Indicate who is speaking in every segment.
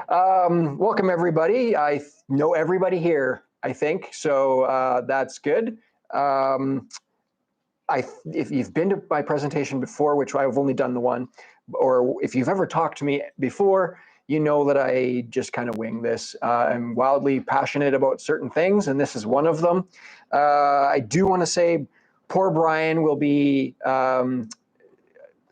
Speaker 1: Welcome everybody. I know everybody here, I think, so that's good. Um, if you've been to my presentation before, which I've only done the one, or if you've ever talked to me before, you know that I just kind of wing this. I'm wildly passionate about certain things, and this is one of them. I do want to say poor Brian will be one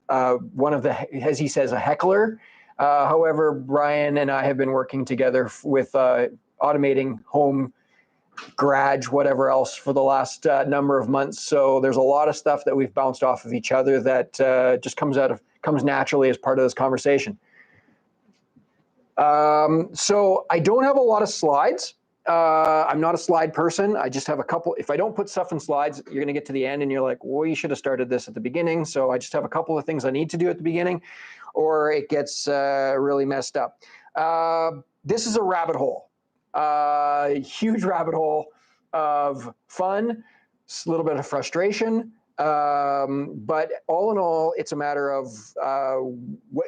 Speaker 1: of the, as he says, a heckler. However, Brian and I have been working together with automating home, garage, whatever else for the last number of months. So there's a lot of stuff that we've bounced off of each other that just comes naturally as part of this conversation. So I don't have a lot of slides. I'm not a slide person. I just have a couple. If I don't put stuff in slides, you're going to get to the end and you're like, well, you should have started this at the beginning. So I just have a couple of things I need to do at the beginning, or it gets really messed up. This is a rabbit hole, huge rabbit hole of fun, a little bit of frustration. But all in all, it's a matter of what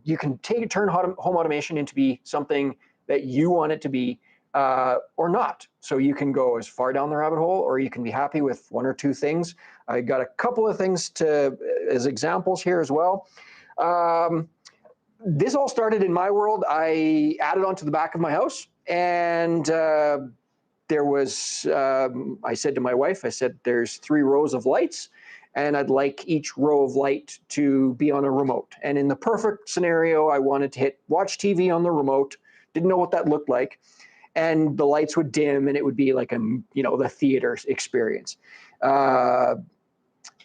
Speaker 1: you can turn home automation into be something that you want it to be, or not. So you can go as far down the rabbit hole, or you can be happy with one or two things. I got a couple of things as examples here as well. This all started in my world. I added onto the back of my house, and there was, I said to my wife, I said, there's 3 rows of lights, and I'd like each row of light to be on a remote. And in the perfect scenario, I wanted to hit watch TV on the remote. Didn't know what that looked like. And the lights would dim, and it would be like the theater experience.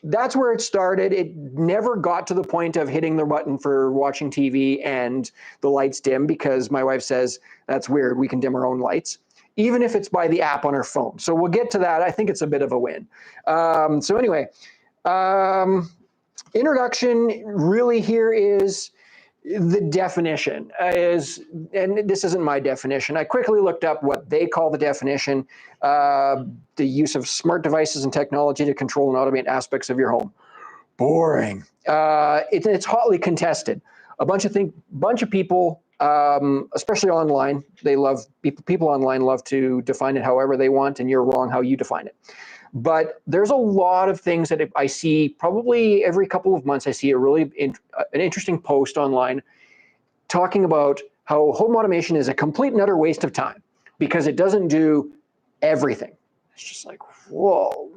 Speaker 1: That's where it started. It never got to the point of hitting the button for watching TV and the lights dim, because my wife says, that's weird, we can dim our own lights, even if it's by the app on her phone. So we'll get to that. I think it's a bit of a win. So anyway, introduction really here is the definition and this isn't my definition. I quickly looked up what they call the definition: the use of smart devices and technology to control and automate aspects of your home. Boring. It's hotly contested. A bunch of people, especially online, people online love to define it however they want, and you're wrong how you define it. But there's a lot of things that I see probably every couple of months. I see an interesting post online talking about how home automation is a complete and utter waste of time because it doesn't do everything. It's just like, whoa,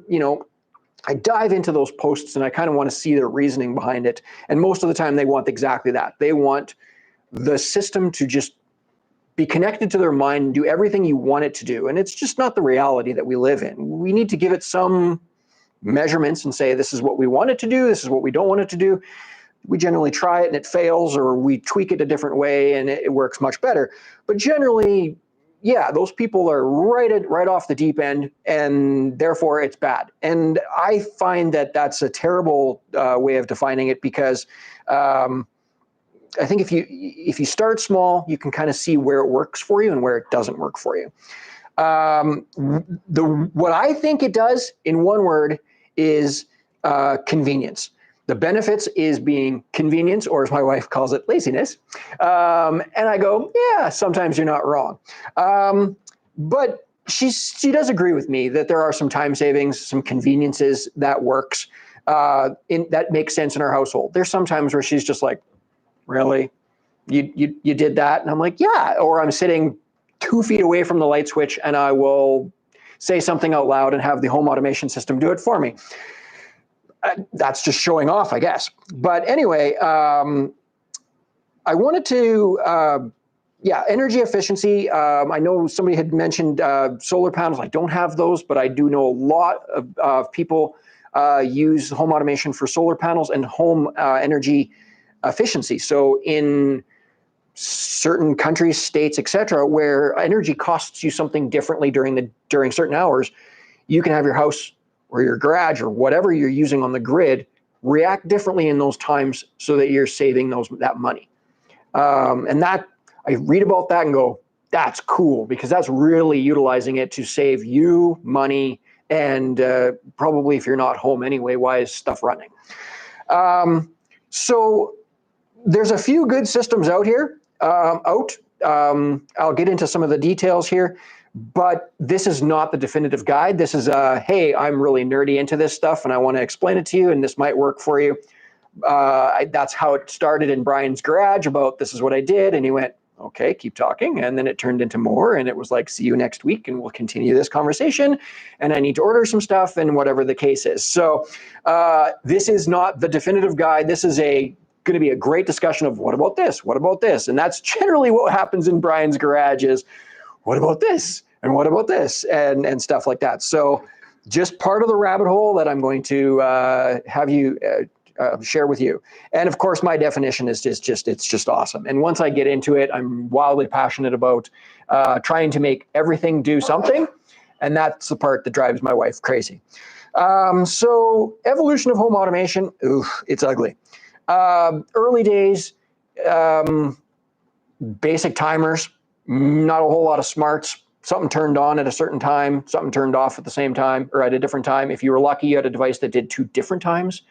Speaker 1: I dive into those posts and I kind of want to see their reasoning behind it. And most of the time they want exactly that. They want the system to just be connected to their mind and do everything you want it to do. And it's just not the reality that we live in. We need to give it some measurements and say, this is what we want it to do, this is what we don't want it to do. We generally try it and it fails, or we tweak it a different way and it works much better. But generally, yeah, those people are right off the deep end, and therefore it's bad. And I find that that's a terrible way of defining it, because I think if you start small, you can kind of see where it works for you and where it doesn't work for you. What I think it does, in one word, is convenience. The benefits is being convenience, or as my wife calls it, laziness. And I go, yeah, sometimes you're not wrong. But she does agree with me that there are some time savings, some conveniences that works, that makes sense in our household. There's some times where she's just like, really? You did that? And I'm like, yeah. Or I'm sitting 2 feet away from the light switch and I will say something out loud and have the home automation system do it for me. That's just showing off, I guess. But anyway, I wanted to, energy efficiency. I know somebody had mentioned solar panels. I don't have those, but I do know a lot of people use home automation for solar panels and home energy efficiency. So in certain countries, states, etc., where energy costs you something differently during certain hours, you can have your house or your garage or whatever you're using on the grid react differently in those times so that you're saving that money. And that, I read about that and go, that's cool, because that's really utilizing it to save you money, and probably if you're not home anyway, why is stuff running? So there's a few good systems out here. I'll get into some of the details here, but this is not the definitive guide. This is hey, I'm really nerdy into this stuff and I want to explain it to you and this might work for you. That's how it started in Brian's garage about this is what I did. And he went, okay, keep talking. And then it turned into more and it was like, see you next week and we'll continue this conversation. And I need to order some stuff and whatever the case is. So this is not the definitive guide. This is going to be a great discussion of what about this? What about this? And that's generally what happens in Brian's garage is what about this? And what about this? And stuff like that. So just part of the rabbit hole that I'm going to have you share with you. And of course, my definition is it's just awesome. And once I get into it, I'm wildly passionate about trying to make everything do something. And that's the part that drives my wife crazy. So evolution of home automation, it's ugly. Early days, basic timers, not a whole lot of smarts. Something turned on at a certain time, something turned off at the same time or at a different time. If you were lucky, you had a device that did 2 different times.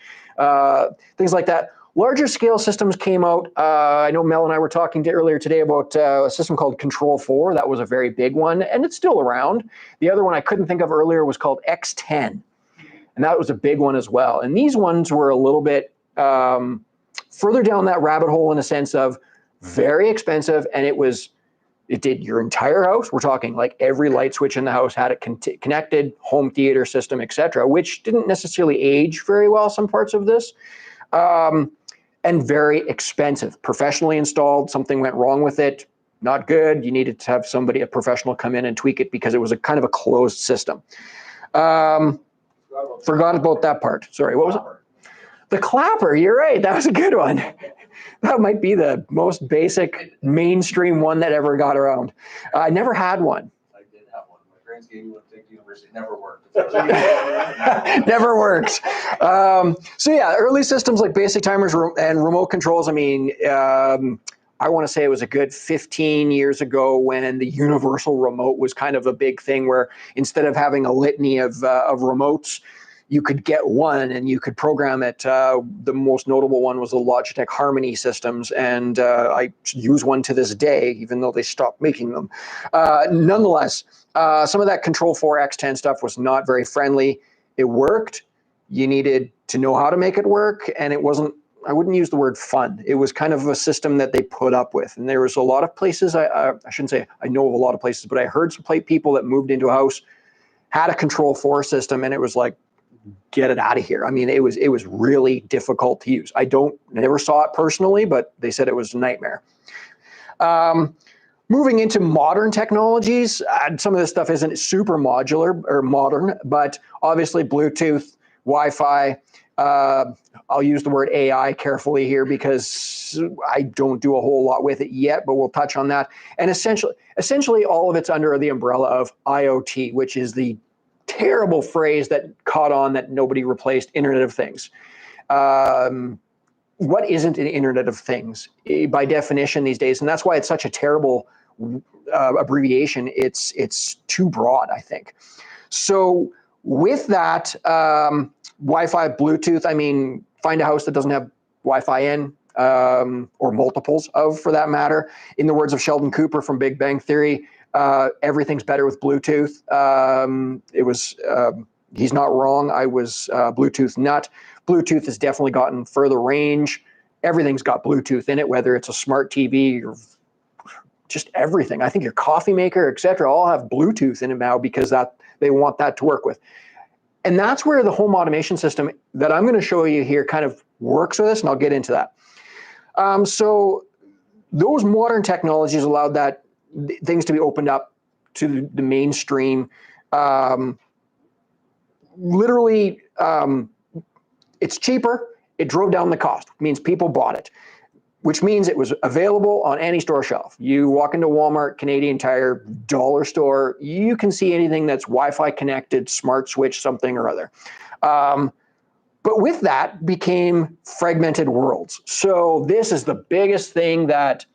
Speaker 1: Things like that. Larger scale systems came out. I know Mel and I were talking earlier today about a system called Control4. That was a very big one, and it's still around. The other one I couldn't think of earlier was called X10, and that was a big one as well. And these ones were a little bit further down that rabbit hole in a sense of very expensive, and it did your entire house. We're talking like every light switch in the house had it connected, home theater system, etc., which didn't necessarily age very well, some parts of this, and very expensive. Professionally installed, something went wrong with it, not good. You needed to have a professional come in and tweak it because it was a kind of a closed system. Forgot about that part. Sorry, what was it? The clapper, you're right. That was a good one. That might be the most basic mainstream one that ever got around. I never had one.
Speaker 2: I did have one. My parents gave me one to take to university. It never worked.
Speaker 1: Never worked. So yeah, early systems like basic timers and remote controls. I mean, I want to say it was a good 15 years ago when the universal remote was kind of a big thing where instead of having a litany of remotes, you could get one and you could program it. The most notable one was the Logitech Harmony systems, and I use one to this day, even though they stopped making them. Nonetheless, some of that Control4 X10 stuff was not very friendly. It worked. You needed to know how to make it work, and it wasn't, I wouldn't use the word fun. It was kind of a system that they put up with. And there was a lot of places, I shouldn't say I know of a lot of places, but I heard some people that moved into a house, had a Control4 system, and it was like, get it out of here. I mean, it was really difficult to use. I never saw it personally, but they said it was a nightmare. Moving into modern technologies, some of this stuff isn't super modular or modern, but obviously Bluetooth, Wi-Fi. I'll use the word AI carefully here because I don't do a whole lot with it yet, but we'll touch on that. And essentially all of it's under the umbrella of IoT, which is the terrible phrase that caught on that nobody replaced, Internet of Things. What isn't an Internet of Things by definition these days? And that's why it's such a terrible abbreviation. It's too broad, I think. So with that, Wi-Fi, Bluetooth, I mean, find a house that doesn't have Wi-Fi in, or multiples of, for that matter. In the words of Sheldon Cooper from Big Bang Theory, everything's better with Bluetooth. He's not wrong. I was Bluetooth nut. Bluetooth has definitely gotten further range. Everything's got Bluetooth in it, whether it's a smart TV or just everything. I think your coffee maker, et cetera, all have Bluetooth in it now because they want that to work with. And that's where the home automation system that I'm going to show you here kind of works with us, and I'll get into that. So those modern technologies allowed that things to be opened up to the mainstream. Literally, it's cheaper. It drove down the cost. It means people bought it, which means it was available on any store shelf. You walk into Walmart, Canadian Tire, dollar store, you can see anything that's Wi-Fi connected, smart switch, something or other. But with that became fragmented worlds. So this is the biggest thing that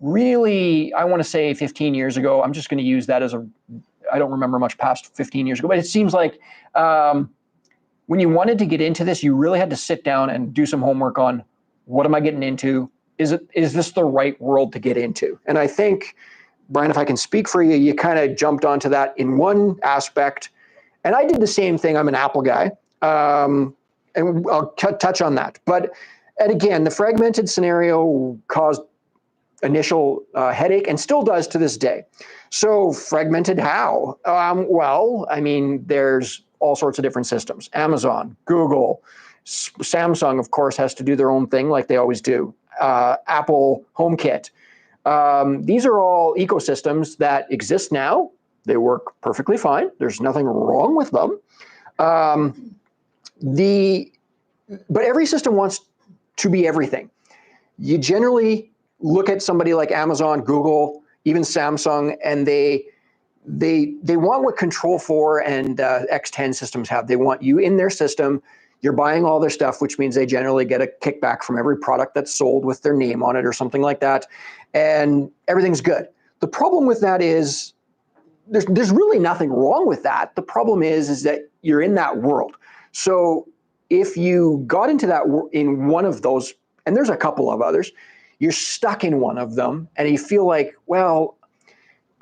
Speaker 1: really, I want to say 15 years ago, I'm just going to use that as I don't remember much past 15 years ago, but it seems like when you wanted to get into this, you really had to sit down and do some homework on what am I getting into? is this the right world to get into? And I think, Brian, if I can speak for you, you kind of jumped onto that in one aspect. And I did the same thing. I'm an Apple guy. And I'll touch on that. And again, the fragmented scenario caused initial headache and still does to this day. So fragmented how? Well, I mean, there's all sorts of different systems. Amazon, Google, Samsung, of course, has to do their own thing like they always do. Apple HomeKit. These are all ecosystems that exist now. They work perfectly fine. There's nothing wrong with them. But every system wants to be everything. You generally look at somebody like Amazon, Google, even Samsung, and they want what Control4 and X10 systems have. They want you in their system. You're buying all their stuff, which means they generally get a kickback from every product that's sold with their name on it or something like that, and everything's good. The problem with that is there's really nothing wrong with that. The problem is that you're in that world. So if you got into that in one of those, and there's a couple of others, you're stuck in one of them and you feel like, well,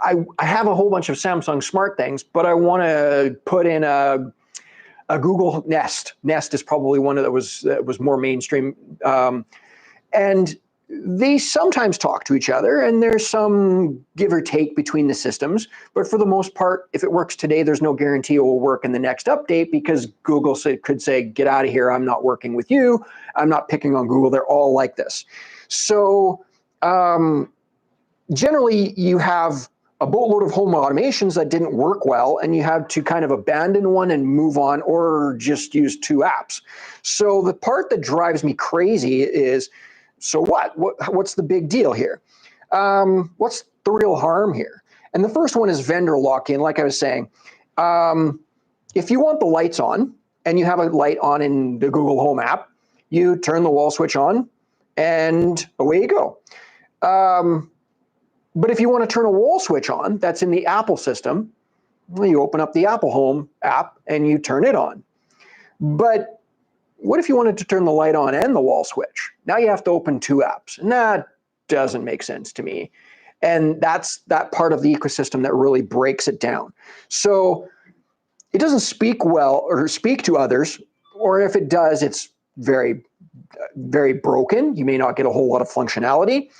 Speaker 1: I have a whole bunch of Samsung smart things, but I want to put in a Google Nest. Nest is probably one that was more mainstream. And they sometimes talk to each other and there's some give or take between the systems. But for the most part, if it works today, there's no guarantee it will work in the next update because Google could say, get out of here. I'm not working with you. I'm not picking on Google. They're all like this. So generally, you have a boatload of home automations that didn't work well, and you had to kind of abandon one and move on or just use two apps. So the part that drives me crazy is, so what? What's the big deal here? What's the real harm here? And the first one is vendor lock-in. Like I was saying, if you want the lights on and you have a light on in the Google Home app, you turn the wall switch on and away you go. But if you want to turn a wall switch on that's in the Apple system, well, you open up the Apple Home app and you turn it on. But what if you wanted to turn the light on and the wall switch? Now you have to open two apps, and that doesn't make sense to me. And that's that part of the ecosystem that really breaks it down. So it doesn't speak well or speak to others, or if it does, it's very, very broken. You may not get a whole lot of functionality.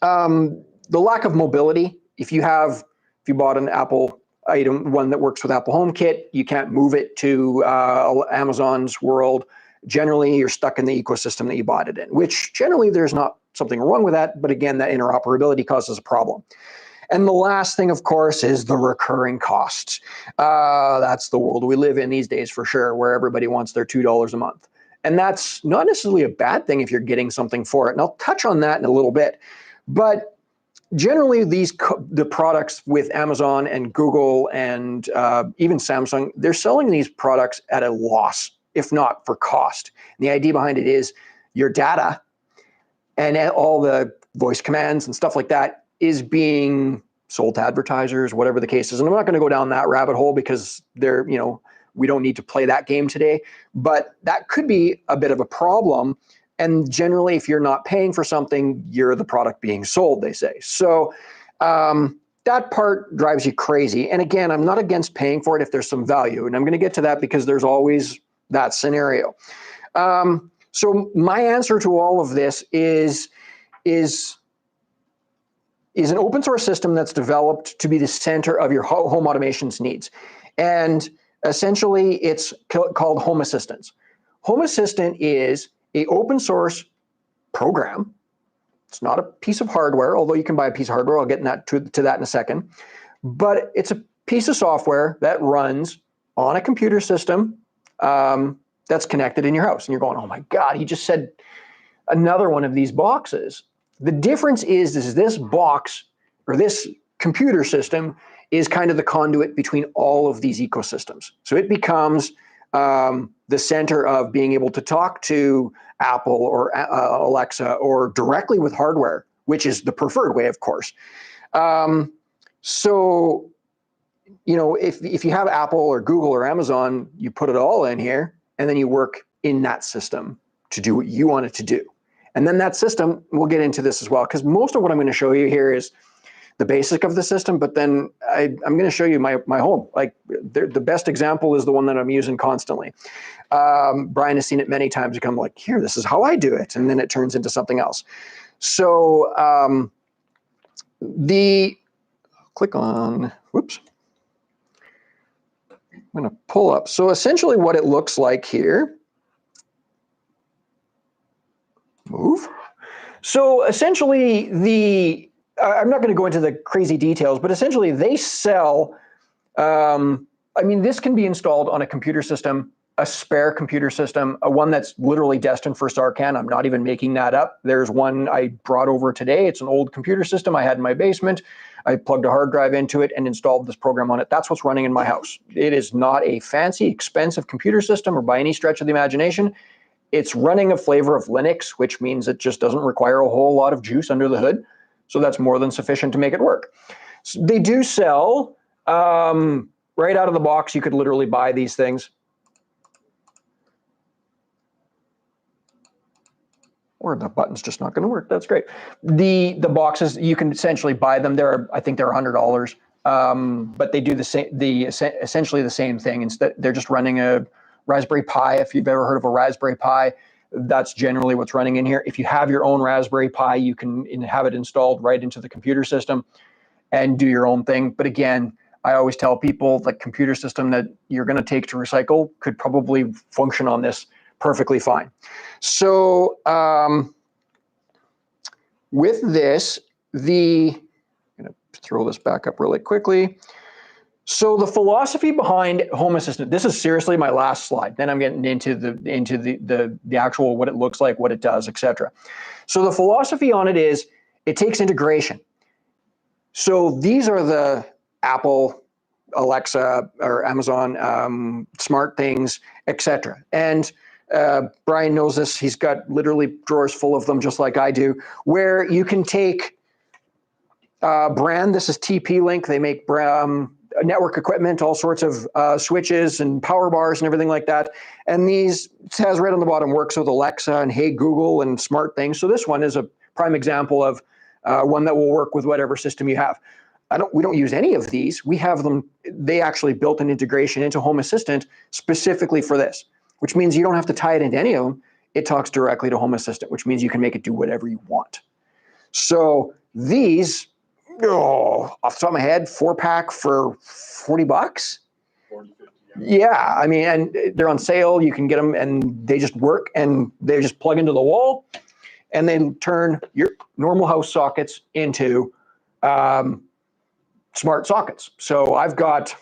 Speaker 1: The lack of mobility. If you bought an Apple item, one that works with Apple HomeKit, you can't move it to Amazon's world. Generally, you're stuck in the ecosystem that you bought it in, which generally there's not something wrong with that. But again, that interoperability causes a problem. And the last thing, of course, is the recurring costs. That's the world we live in these days for sure, where everybody wants their $2 a month. And that's not necessarily a bad thing if you're getting something for it. And I'll touch on that in a little bit. But generally, the products with Amazon and Google and even Samsung, they're selling these products at a loss, if not for cost. And the idea behind it is your data and all the voice commands and stuff like that is being sold to advertisers, whatever the case is. And I'm not going to go down that rabbit hole because we don't need to play that game today. But that could be a bit of a problem. And generally, if you're not paying for something, you're the product being sold, they say. So that part drives you crazy. And again, I'm not against paying for it if there's some value. And I'm going to get to that because there's always that scenario. So my answer to all of this is an open source system that's developed to be the center of your home automation's needs. And essentially, it's called Home Assistant. Home Assistant is an open source program. It's not a piece of hardware, although you can buy a piece of hardware. I'll get to that in a second. But it's a piece of software that runs on a computer system that's connected in your house. And you're going, oh my God, he just said another one of these boxes. The difference is this box or this computer system is kind of the conduit between all of these ecosystems. So it becomes the center of being able to talk to Apple or Alexa or directly with hardware, which is the preferred way, of course. So, if you have Apple or Google or Amazon, you put it all in here and then you work in that system to do what you want it to do. And then that system, we'll get into this as well, because most of what I'm going to show you here is the basic of the system, but then I'm going to show you my home. Like the best example is the one that I'm using constantly. Brian has seen it many times. I'm like, here, this is how I do it. And then it turns into something else. So click on, whoops. I'm going to pull up. So essentially what it looks like here, move. So essentially I'm not going to go into the crazy details, but essentially they sell, I mean, this can be installed on a computer system, a spare computer system, one that's literally destined for Sarcan. I'm not even making that up. There's one I brought over today. It's an old computer system I had in my basement. I plugged a hard drive into it and installed this program on it. That's what's running in my house. It is not a fancy, expensive computer system or by any stretch of the imagination. It's running a flavor of Linux, which means it just doesn't require a whole lot of juice under the hood. So that's more than sufficient to make it work. So they do sell, right out of the box, you could literally buy these things. Or the button's just not going to work. That's great. The boxes, you can essentially buy them. I think they're $100, but they do essentially the same thing. Instead, they're just running a Raspberry Pi. If you've ever heard of a Raspberry Pi, that's generally what's running in here. If you have your own Raspberry Pi, you can have it installed right into the computer system and do your own thing. But again, I always tell people the computer system that you're going to take to recycle could probably function on this perfectly fine. So with this, I'm going to throw this back up really quickly. So the philosophy behind Home Assistant, this is seriously my last slide. Then I'm getting into the actual what it looks like, what it does, etc. So the philosophy on it is it takes integration. So these are the Apple, Alexa, or Amazon smart things, etc. And Brian knows this. He's got literally drawers full of them, just like I do, where you can take brand. This is TP-Link. They make network equipment, all sorts of switches and power bars and everything like that. And these, it has right on the bottom, works with Alexa and Hey Google and smart things. So this one is a prime example of one that will work with whatever system you have. We don't use any of these. We have them. They actually built an integration into Home Assistant specifically for this, which means you don't have to tie it into any of them. It talks directly to Home Assistant, which means you can make it do whatever you want. So these, off the top of my head, 4-pack for $40.
Speaker 2: 40, 50,
Speaker 1: yeah, I mean, and they're on sale. You can get them, and they just work, and they just plug into the wall, and they turn your normal house sockets into smart sockets. So I've got,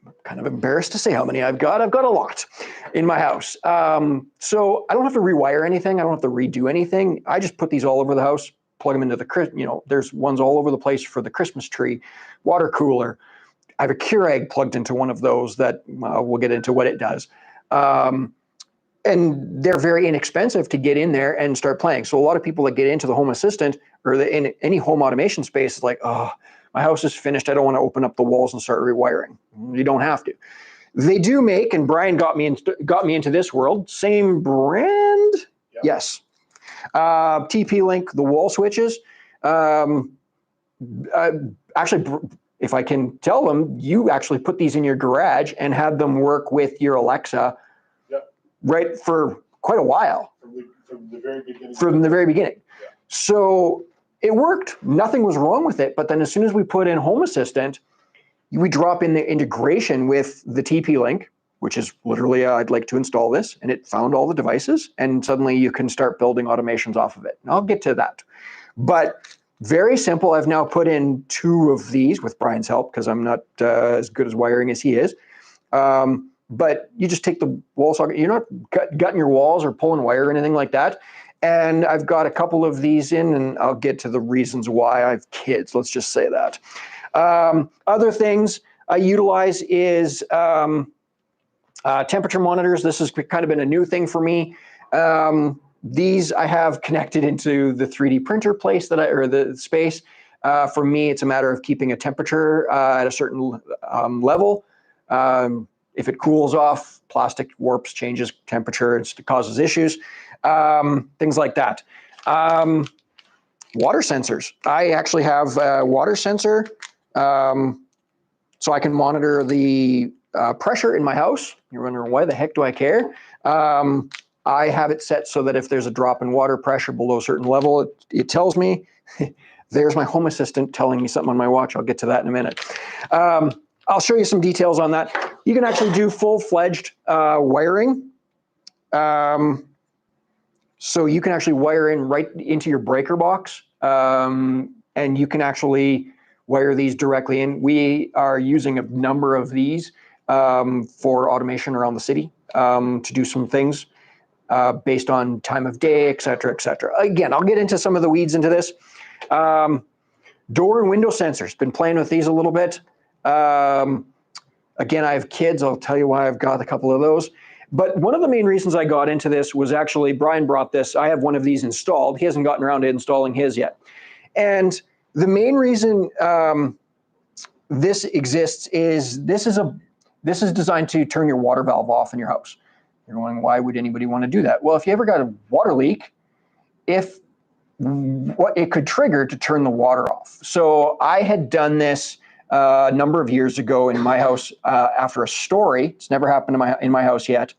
Speaker 1: I'm kind of embarrassed to say how many I've got. I've got a lot in my house. So I don't have to rewire anything. I don't have to redo anything. I just put these all over the house, plug them into the, there's ones all over the place for the Christmas tree, water cooler. I have a Keurig plugged into one of those that we'll get into what it does. And they're very inexpensive to get in there and start playing. So a lot of people that get into the Home Assistant or in any home automation space is like, oh, my house is finished. I don't want to open up the walls and start rewiring. You don't have to. They do make, and Brian got me into this world, same brand? Yep. Yes. TP-Link, the wall switches. Actually, if I can tell them, you actually put these in your garage and had them work with your Alexa. Yep. Right for quite a while.
Speaker 2: From the very beginning.
Speaker 1: From the very beginning.
Speaker 2: Yeah.
Speaker 1: So it worked. Nothing was wrong with it. But then as soon as we put in Home Assistant, we drop in the integration with the TP-Link, which is literally, I'd like to install this, and it found all the devices, and suddenly you can start building automations off of it. And I'll get to that. But very simple. I've now put in 2 of these with Brian's help because I'm not as good as wiring as he is. But you just take the wall socket. You're not gutting your walls or pulling wire or anything like that. And I've got a couple of these in, and I'll get to the reasons why. I have kids, let's just say that. Other things I utilize is temperature monitors. This has kind of been a new thing for me. These I have connected into the 3D printer place or the space. For me, it's a matter of keeping a temperature at a certain level. If it cools off, plastic warps, changes temperature, it causes issues, things like that. Water sensors. I actually have a water sensor, so I can monitor the pressure in my house. You're wondering, why the heck do I care? I have it set so that if there's a drop in water pressure below a certain level, it tells me. There's my home assistant telling me something on my watch. I'll get to that in a minute. I'll show you some details on that. You can actually do full-fledged wiring. So you can actually wire in right into your breaker box, and you can actually wire these directly in. We are using a number of these for automation around the city to do some things based on time of day, et cetera, et cetera. Again, I'll get into some of the weeds into this. Door and window sensors, been playing with these a little bit. Again, I have kids. I'll tell you why I've got a couple of those. But one of the main reasons I got into this was actually, Brian brought this. I have one of these installed. He hasn't gotten around to installing his yet. And the main reason this exists is this is designed to turn your water valve off in your house. You're wondering, why would anybody want to do that? Well, if you ever got a water leak, what it could trigger to turn the water off. So I had done this a number of years ago in my house after a story. It's never happened in my house yet,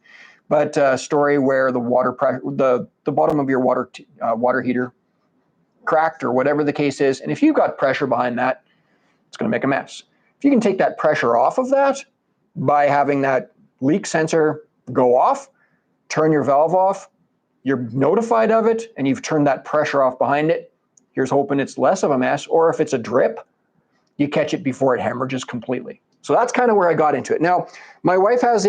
Speaker 1: but a story where the water pressure, the bottom of your water heater cracked or whatever the case is. And if you've got pressure behind that, it's going to make a mess. If you can take that pressure off of that by having that leak sensor go off, turn your valve off, you're notified of it, and you've turned that pressure off behind it. Here's hoping it's less of a mess. Or if it's a drip, you catch it before it hemorrhages completely. So that's kind of where I got into it. Now, my wife has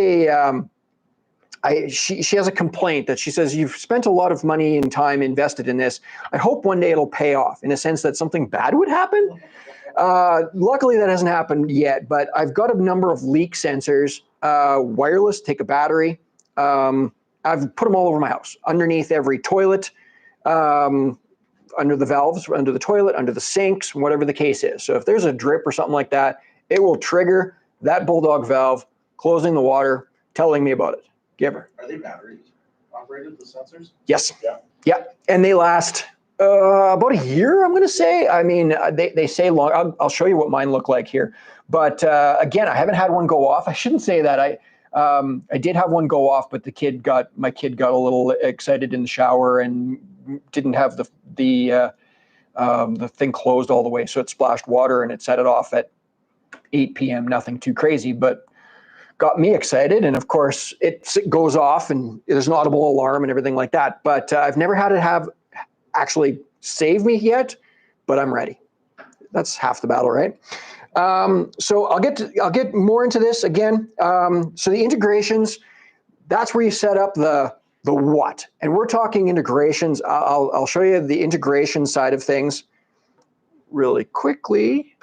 Speaker 1: she has a complaint that she says, you've spent a lot of money and time invested in this. I hope one day it'll pay off, in a sense that something bad would happen. Luckily, that hasn't happened yet, but I've got a number of leak sensors, wireless, take a battery. I've put them all over my house, underneath every toilet, under the valves, under the toilet, under the sinks, whatever the case is. So if there's a drip or something like that, it will trigger that bulldog valve, closing the water, telling me about it. Giver.
Speaker 2: Are they battery operated, the sensors?
Speaker 1: Yes.
Speaker 2: Yeah.
Speaker 1: Yeah. And they last about a year, I'm going to say. I mean, they say long. I'll show you what mine look like here. But again, I haven't had one go off. I shouldn't say that. I did have one go off, but my kid got a little excited in the shower and didn't have the thing closed all the way, so it splashed water and it set it off at 8 p.m. Nothing too crazy, but got me excited. And of course, it goes off and there's an audible alarm and everything like that. But I've never had it actually save me yet, but I'm ready. That's half the battle, right? So I'll get more into this again. So the integrations, that's where you set up the what, and we're talking integrations. I'll show you the integration side of things really quickly.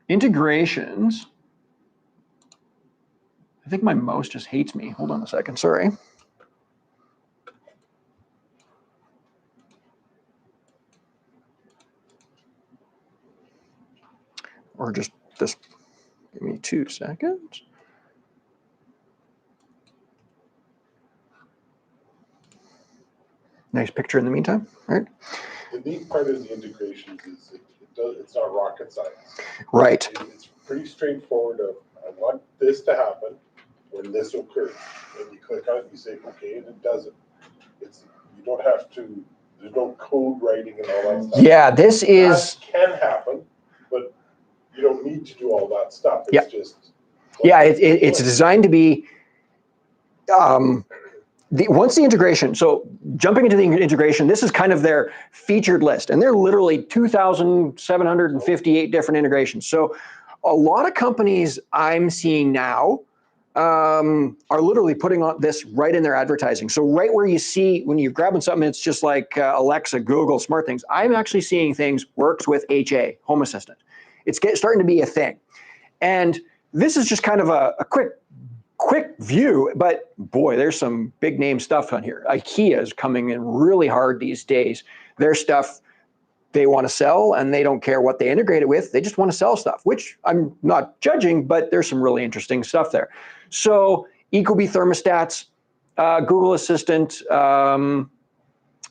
Speaker 1: Integrations. I think my mouse just hates me. Hold on a second. Sorry. Or just give me 2 seconds. Nice picture in the meantime, right?
Speaker 3: The neat part of the integrations is it's not rocket science.
Speaker 1: Right.
Speaker 3: It's pretty straightforward. I want this to happen when this occurs, and you click on it, you say okay, and it does it. You don't have to. There's no code writing and all that stuff.
Speaker 1: Yeah, this is.
Speaker 3: That can happen, but you don't need to do all that stuff. It's just.
Speaker 1: Yeah, it's designed to be. Once the integration, so jumping into the integration, this is kind of their featured list, and they're literally 2,758 different integrations. So a lot of companies I'm seeing now are literally putting on this right in their advertising. So right where you see, when you're grabbing something, it's just like Alexa, Google, smart things. I'm actually seeing things works with HA, Home Assistant. It's starting to be a thing. And this is just kind of a quick view, but boy, there's some big name stuff on here. IKEA is coming in really hard these days. Their stuff they want to sell, and they don't care what they integrate it with. They just want to sell stuff, which I'm not judging, but there's some really interesting stuff there. So Ecobee thermostats, Google Assistant,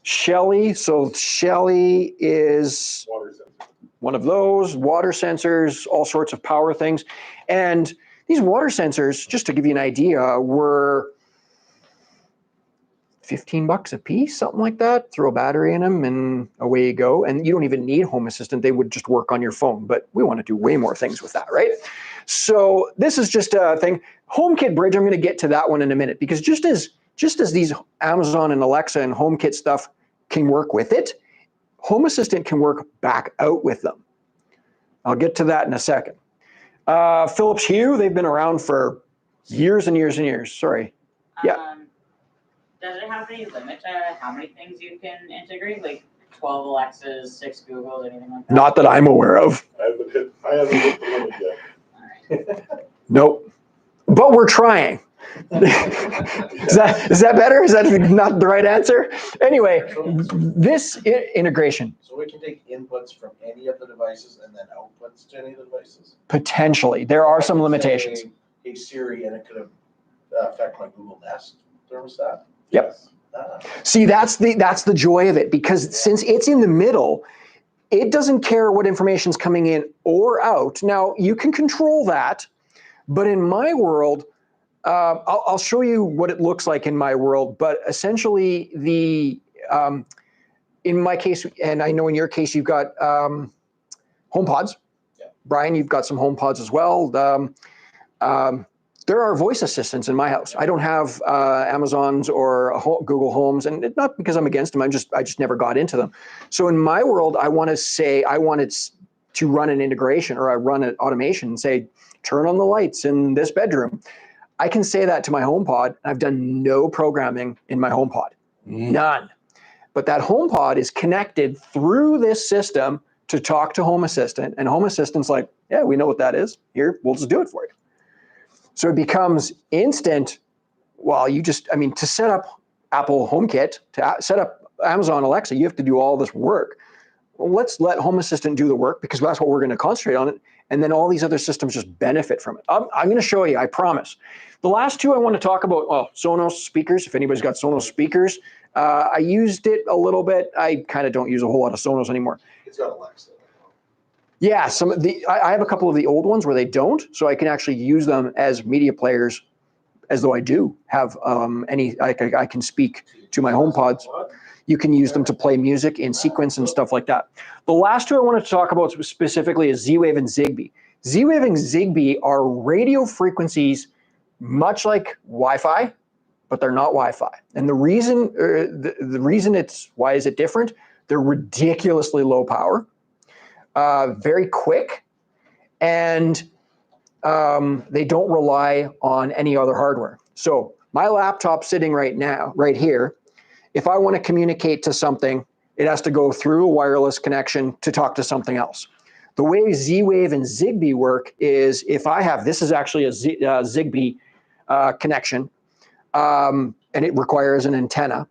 Speaker 1: Shelly. So Shelly is
Speaker 3: Water sensor.
Speaker 1: one of those, water sensors, all sorts of power things. And these water sensors, just to give you an idea, were $15 a piece, something like that. Throw a battery in them and away you go. And you don't even need Home Assistant. They would just work on your phone. But we want to do way more things with that, right? So this is just a thing. HomeKit Bridge, I'm going to get to that one in a minute, because just as these Amazon and Alexa and HomeKit stuff can work with it, Home Assistant can work back out with them. I'll get to that in a second. Philips Hue, they've been around for years and years and years. Sorry. Yeah.
Speaker 4: Does it have any limit to how many things you can integrate? Like 12 Alexas, 6 Googles, anything like that?
Speaker 1: Not that I'm aware of.
Speaker 3: I haven't hit the limit yet.
Speaker 4: All right.
Speaker 1: Nope. But we're trying. Is that better? Is that not the right answer? Anyway, this integration.
Speaker 2: So we can take inputs from any of the devices and then outputs to any of the devices?
Speaker 1: Potentially. There are some limitations.
Speaker 2: Say, hey Siri, and it could affect my Google Nest thermostat?
Speaker 1: Yep.
Speaker 2: Ah.
Speaker 1: See, that's the joy of it, because since it's in the middle, it doesn't care what information's coming in or out. Now, you can control that, but in my world, I'll show you what it looks like in my world, but essentially in my case, and I know in your case, you've got HomePods.
Speaker 2: Yeah.
Speaker 1: Brian, you've got some HomePods as well. There are voice assistants in my house. I don't have Amazons or Google Homes, and it's not because I'm against them. I just never got into them. So in my world, I wanted to run an integration, or I run an automation and say, turn on the lights in this bedroom. I can say that to my HomePod. I've done no programming in my HomePod, none. But that HomePod is connected through this system to talk to Home Assistant, and Home Assistant's like, yeah, we know what that is. Here, we'll just do it for you. So it becomes instant. Well, to set up Apple HomeKit, to set up Amazon Alexa, you have to do all this work. Well, let's let Home Assistant do the work, because that's what we're going to concentrate on it. And then all these other systems just benefit from it. I'm going to show you, I promise. The last two I want to talk about, Sonos speakers. If anybody's got Sonos speakers, I used it a little bit. I kind of don't use a whole lot of Sonos anymore.
Speaker 2: It's got Alexa.
Speaker 1: Yeah, I have a couple of the old ones where they don't, so I can actually use them as media players, as though I do have I can speak to my HomePods. You can use them to play music in sequence and stuff like that. The last two I wanted to talk about specifically is Z-Wave and Zigbee. Z-Wave and Zigbee are radio frequencies much like Wi-Fi, but they're not Wi-Fi. And the reason why is it different? They're ridiculously low power, very quick, and they don't rely on any other hardware. So my laptop sitting right here, if I want to communicate to something, it has to go through a wireless connection to talk to something else. The way Z-Wave and Zigbee work is, if I have, this is actually a Zigbee connection, and it requires an antenna,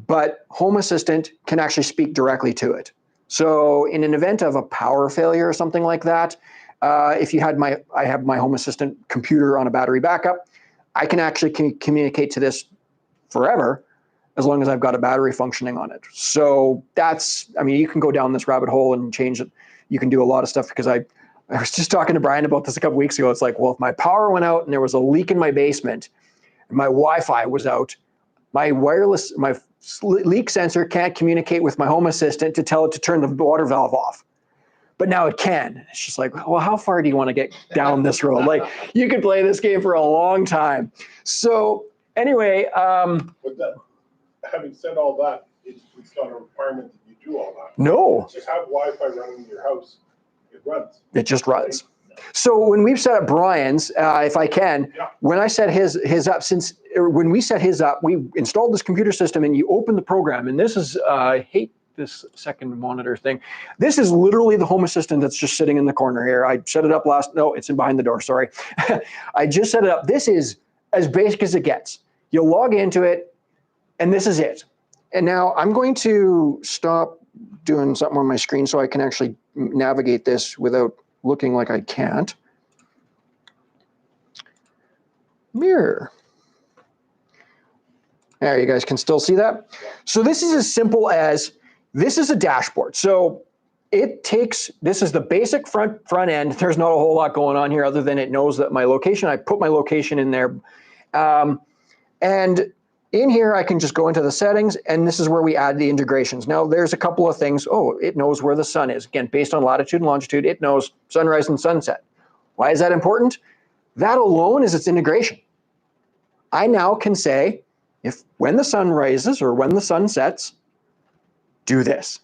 Speaker 1: but Home Assistant can actually speak directly to it. So in an event of a power failure or something like that, if you had I have my Home Assistant computer on a battery backup, I can actually communicate to this forever, as long as I've got a battery functioning on it. So you can go down this rabbit hole and change it. You can do a lot of stuff, because I was just talking to Brian about this a couple weeks ago. It's like, well, if my power went out and there was a leak in my basement and my Wi-Fi was out, my leak sensor can't communicate with my Home Assistant to tell it to turn the water valve off. But now it can. It's just like, well, how far do you want to get down this road? Like, you could play this game for a long time. So anyway,
Speaker 3: having said all that, it's not a requirement that you do all that.
Speaker 1: No.
Speaker 3: Just have Wi-Fi running in your house. It runs.
Speaker 1: It just runs. So when we've set up Brian's, if I can, when I set his up, when we set his up, we installed this computer system, and you open the program, and this is, I hate this second monitor thing. This is literally the Home Assistant that's just sitting in the corner here. I set it up it's in behind the door, sorry. I just set it up. This is as basic as it gets. You'll log into it, and this is it. And now I'm going to stop doing something on my screen so I can actually navigate this without looking like I can't. Mirror. There, you guys can still see that. So this is as simple as, this is a dashboard. So it takes, this is the basic front end. There's not a whole lot going on here other than it knows that my location, I put my location in there. And in here, I can just go into the settings, and this is where we add the integrations. Now, there's a couple of things. Oh, it knows where the sun is. Again, based on latitude and longitude, it knows sunrise and sunset. Why is that important? That alone is its integration. I now can say, if when the sun rises or when the sun sets, do this.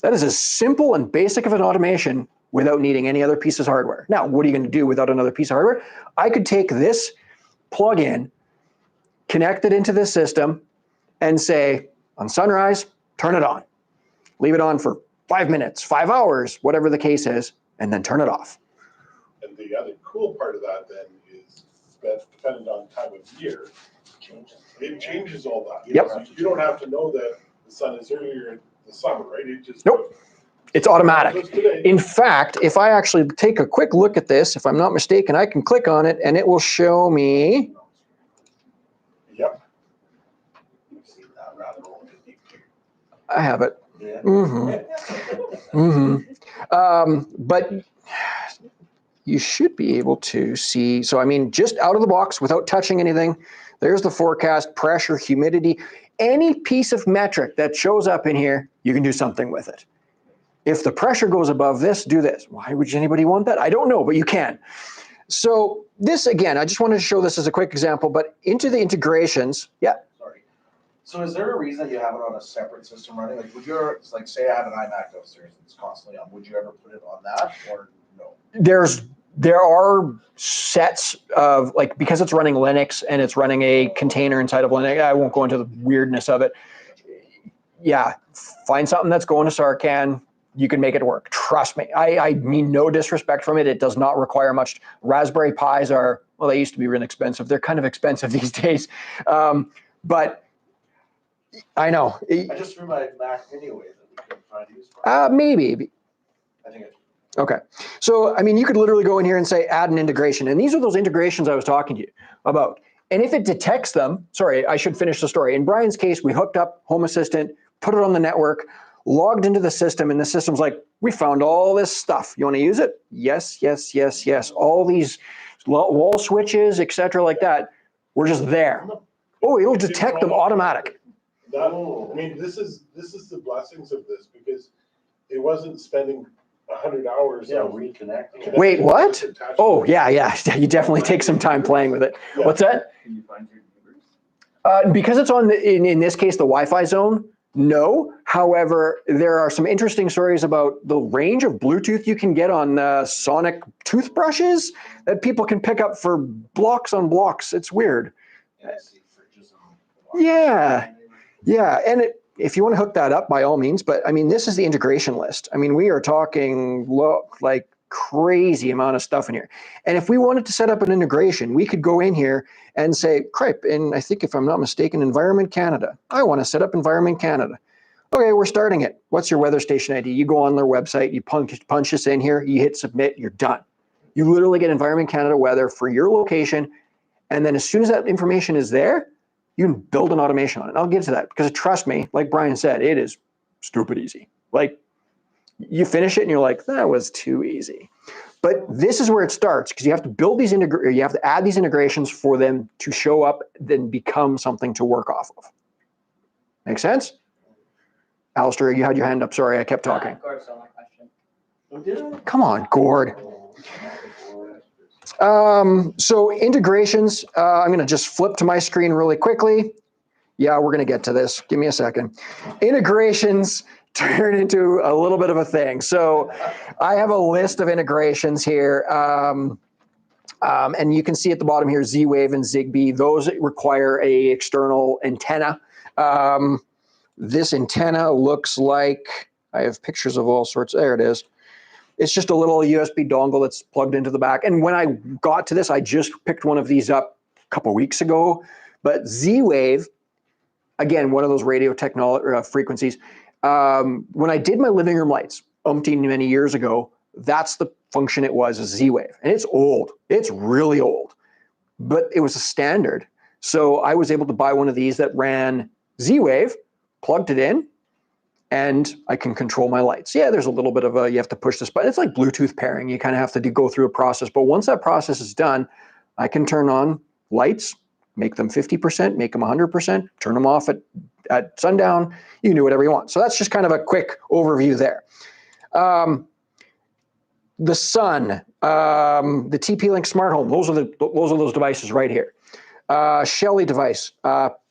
Speaker 1: That is as simple and basic of an automation without needing any other pieces of hardware. Now, what are you going to do without another piece of hardware? I could take this plug-in, connect it into this system, and say, on sunrise, turn it on. Leave it on for 5 minutes, 5 hours, whatever the case is, and then turn it off.
Speaker 3: And the other cool part of that then is that depending on time of year, it changes all that.
Speaker 1: Yep.
Speaker 3: You don't have to know that the sun is earlier in the summer, right? It just.
Speaker 1: Nope. It's automatic. In fact, if I actually take a quick look at this, if I'm not mistaken, I can click on it and it will show me.
Speaker 3: Yep.
Speaker 1: I have it.
Speaker 2: Yeah.
Speaker 1: Mm-hmm. Mm-hmm. But you should be able to see. So, I mean, just out of the box without touching anything, there's the forecast, pressure, humidity, any piece of metric that shows up in here, you can do something with it. If the pressure goes above this, do this. Why would anybody want that? I don't know, but you can. So this, again, I just wanted to show this as a quick example, but into the integrations, yeah.
Speaker 2: Sorry. So is there a reason that you have it on a separate system running? Like, would you, like, say I have an iMac downstairs that's constantly on, would you ever put it on that, or no?
Speaker 1: There are sets of, like, because it's running Linux and it's running a container inside of Linux, I won't go into the weirdness of it. Yeah, find something that's going to Sarcan, you can make it work. Trust me. I mean no disrespect from it. It does not require much. Raspberry Pis are, well, they used to be really expensive. They're kind of expensive these days. But I know.
Speaker 2: I just threw my Mac anyway that we couldn't find use for.
Speaker 1: Maybe.
Speaker 2: I think it's.
Speaker 1: Okay. So, I mean, you could literally go in here and say, add an integration. And these are those integrations I was talking to you about. And if it detects them, sorry, I should finish the story. In Brian's case, we hooked up Home Assistant, put it on the network, logged into the system, and the system's like, we found all this stuff. You want to use it? Yes, yes, yes, yes. All these wall switches, et cetera, like that. We're just there. Oh, it'll detect them automatic.
Speaker 3: I mean, this is the blessings of this, because it wasn't spending 100 hours.
Speaker 2: Yeah, reconnecting.
Speaker 1: Wait, what? Oh, yeah. You definitely take some time playing with it.
Speaker 3: Yeah.
Speaker 1: What's that?
Speaker 2: Can you find your neighbors?
Speaker 1: Because it's on, in this case, the Wi-Fi zone, no. However, there are some interesting stories about the range of Bluetooth you can get on sonic toothbrushes that people can pick up for blocks on blocks. It's weird. Yeah. And if you want to hook that up, by all means. But I mean, this is the integration list. I mean, we are talking like crazy amount of stuff in here. And if we wanted to set up an integration, we could go in here and say, "Cripe," and I think if I'm not mistaken, Environment Canada. I want to set up Environment Canada. Okay, we're starting it. What's your weather station ID? You go on their website, you punch this in here, you hit submit, you're done. You literally get Environment Canada weather for your location. And then as soon as that information is there, you can build an automation on it. And I'll get to that because trust me, like Brian said, it is stupid easy. Like you finish it and you're like, that was too easy. But this is where it starts because you have to build these you have to add these integrations for them to show up, then become something to work off of. Make sense? Alistair, you had your hand up. Sorry, I kept talking.
Speaker 4: Gord stole my question.
Speaker 1: Come on, Gord. So integrations, I'm going to just flip to my screen really quickly. Yeah, we're going to get to this. Give me a second. Integrations turn into a little bit of a thing. So I have a list of integrations here. And you can see at the bottom here, Z-Wave and Zigbee. Those require a external antenna. This antenna looks like, I have pictures of all sorts. There it is. It's just a little USB dongle that's plugged into the back. And when I got to this, I just picked one of these up a couple of weeks ago. But Z-Wave, again, one of those radio technology frequencies. When I did my living room lights many years ago, that's the function it was, a Z-Wave. And it's old. It's really old. But it was a standard. So I was able to buy one of these that ran Z-Wave, plugged it in, and I can control my lights. Yeah, there's a little bit of you have to push this button. It's like Bluetooth pairing. You kind of have to go through a process. But once that process is done, I can turn on lights, make them 50%, make them 100%, turn them off at sundown. You can do whatever you want. So that's just kind of a quick overview there. The Sun, the TP-Link Smart Home, those are those devices right here. Shelly device,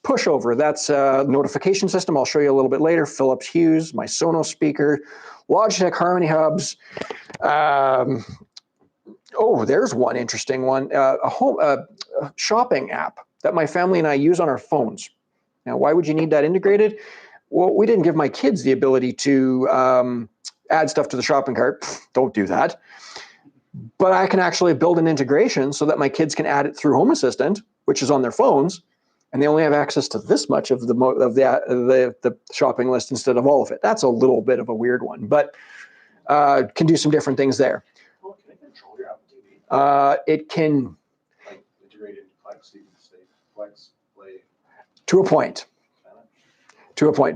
Speaker 1: pushover, that's a notification system. I'll show you a little bit later. Philips Hue, my Sonos speaker, Logitech Harmony hubs. There's one interesting one, a shopping app that my family and I use on our phones. Now, why would you need that integrated? Well, we didn't give my kids the ability to add stuff to the shopping cart. Don't do that. But I can actually build an integration so that my kids can add it through Home Assistant, which is on their phones, and they only have access to this much of the shopping list instead of all of it. That's a little bit of a weird one, but can do some different things there.
Speaker 2: Well, can it control your Apple TV?
Speaker 1: It can,
Speaker 2: Like integrated Flex, you can say Flex Play.
Speaker 1: to a point.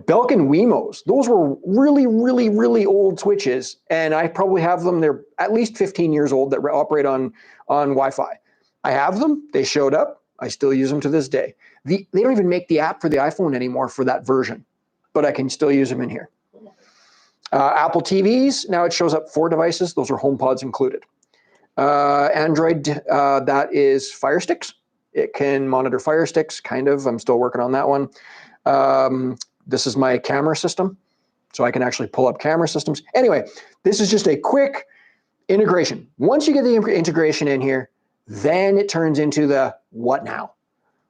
Speaker 1: Belkin Wemos, those were really, really, really old switches, and I probably have them. They're at least 15 years old that operate on Wi-Fi. I have them. They showed up. I still use them to this day. They don't even make the app for the iPhone anymore for that version, but I can still use them in here. Apple TVs, now it shows up 4 devices. Those are HomePods included. Android, that is Fire Sticks. It can monitor Fire Sticks, kind of. I'm still working on that one. This is my camera system, so I can actually pull up camera systems. Anyway, this is just a quick integration. Once you get the integration in here, then it turns into the what now?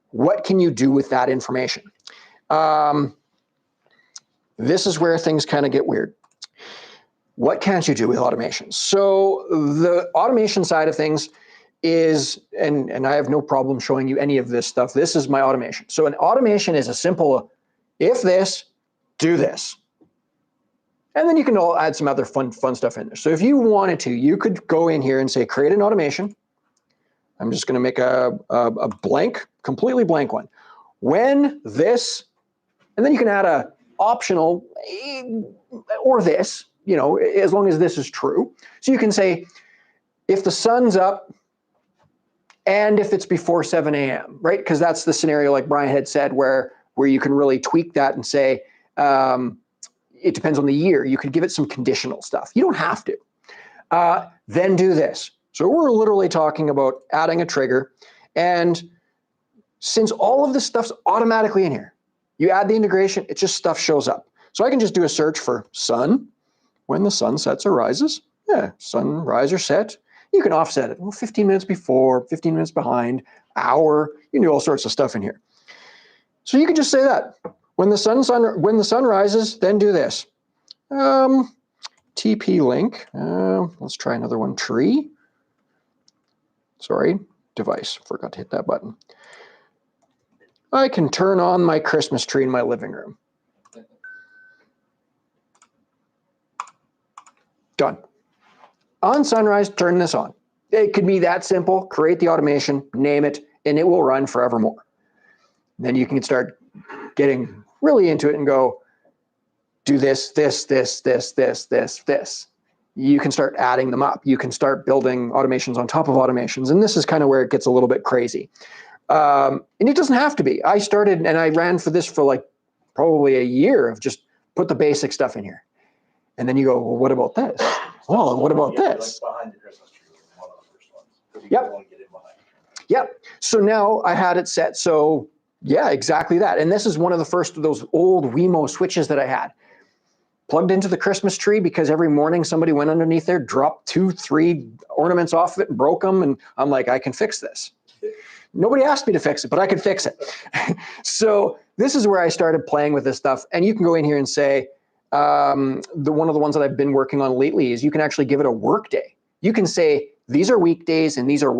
Speaker 1: What can you do with that information? This is where things kind of get weird. What can't you do with automation? So the automation side of things is, and I have no problem showing you any of this stuff. This is my automation. So an automation is a simple, if this, do this. And then you can all add some other fun stuff in there. So if you wanted to, you could go in here and say, create an automation. I'm just going to make a blank, completely blank one. When this, and then you can add a optional or this, as long as this is true. So you can say, if the sun's up and if it's before 7 a.m., right? Because that's the scenario, like Brian had said, where you can really tweak that and say, it depends on the year. You could give it some conditional stuff. You don't have to. Then do this. So we're literally talking about adding a trigger. And since all of this stuff's automatically in here, you add the integration, it just stuff shows up. So I can just do a search for sun, when the sun sets or rises. Yeah, sunrise or set. You can offset it. Well, 15 minutes before, 15 minutes behind, hour. You can do all sorts of stuff in here. So you can just say that. When the sun rises, then do this. TP-Link. Let's try another one. Tree. Sorry, device. Forgot to hit that button. I can turn on my Christmas tree in my living room. Done. On sunrise, turn this on. It could be that simple. Create the automation, name it, and it will run forevermore. Then you can start getting really into it and go, do this, this, this, this, this, this, this. You can start adding them up. You can start building automations on top of automations. And this is kind of where it gets a little bit crazy. And it doesn't have to be. I started and I ran for this for like probably a year of just put the basic stuff in here. And then you go, well, what about this? Well, what about this?
Speaker 2: Like behind the Christmas tree was one of the first ones.
Speaker 1: Yep.
Speaker 2: Want to get in behind.
Speaker 1: Yep. So now I had it set. So yeah, exactly that. And this is one of the first of those old Wemo switches that I had. Plugged into the Christmas tree because every morning somebody went underneath there, dropped 2-3 ornaments off of it and broke them. And I'm like, I can fix this. Nobody asked me to fix it, but I could fix it. So this is where I started playing with this stuff. And you can go in here and say, one of the ones that I've been working on lately is you can actually give it a work day. You can say, these are weekdays and these are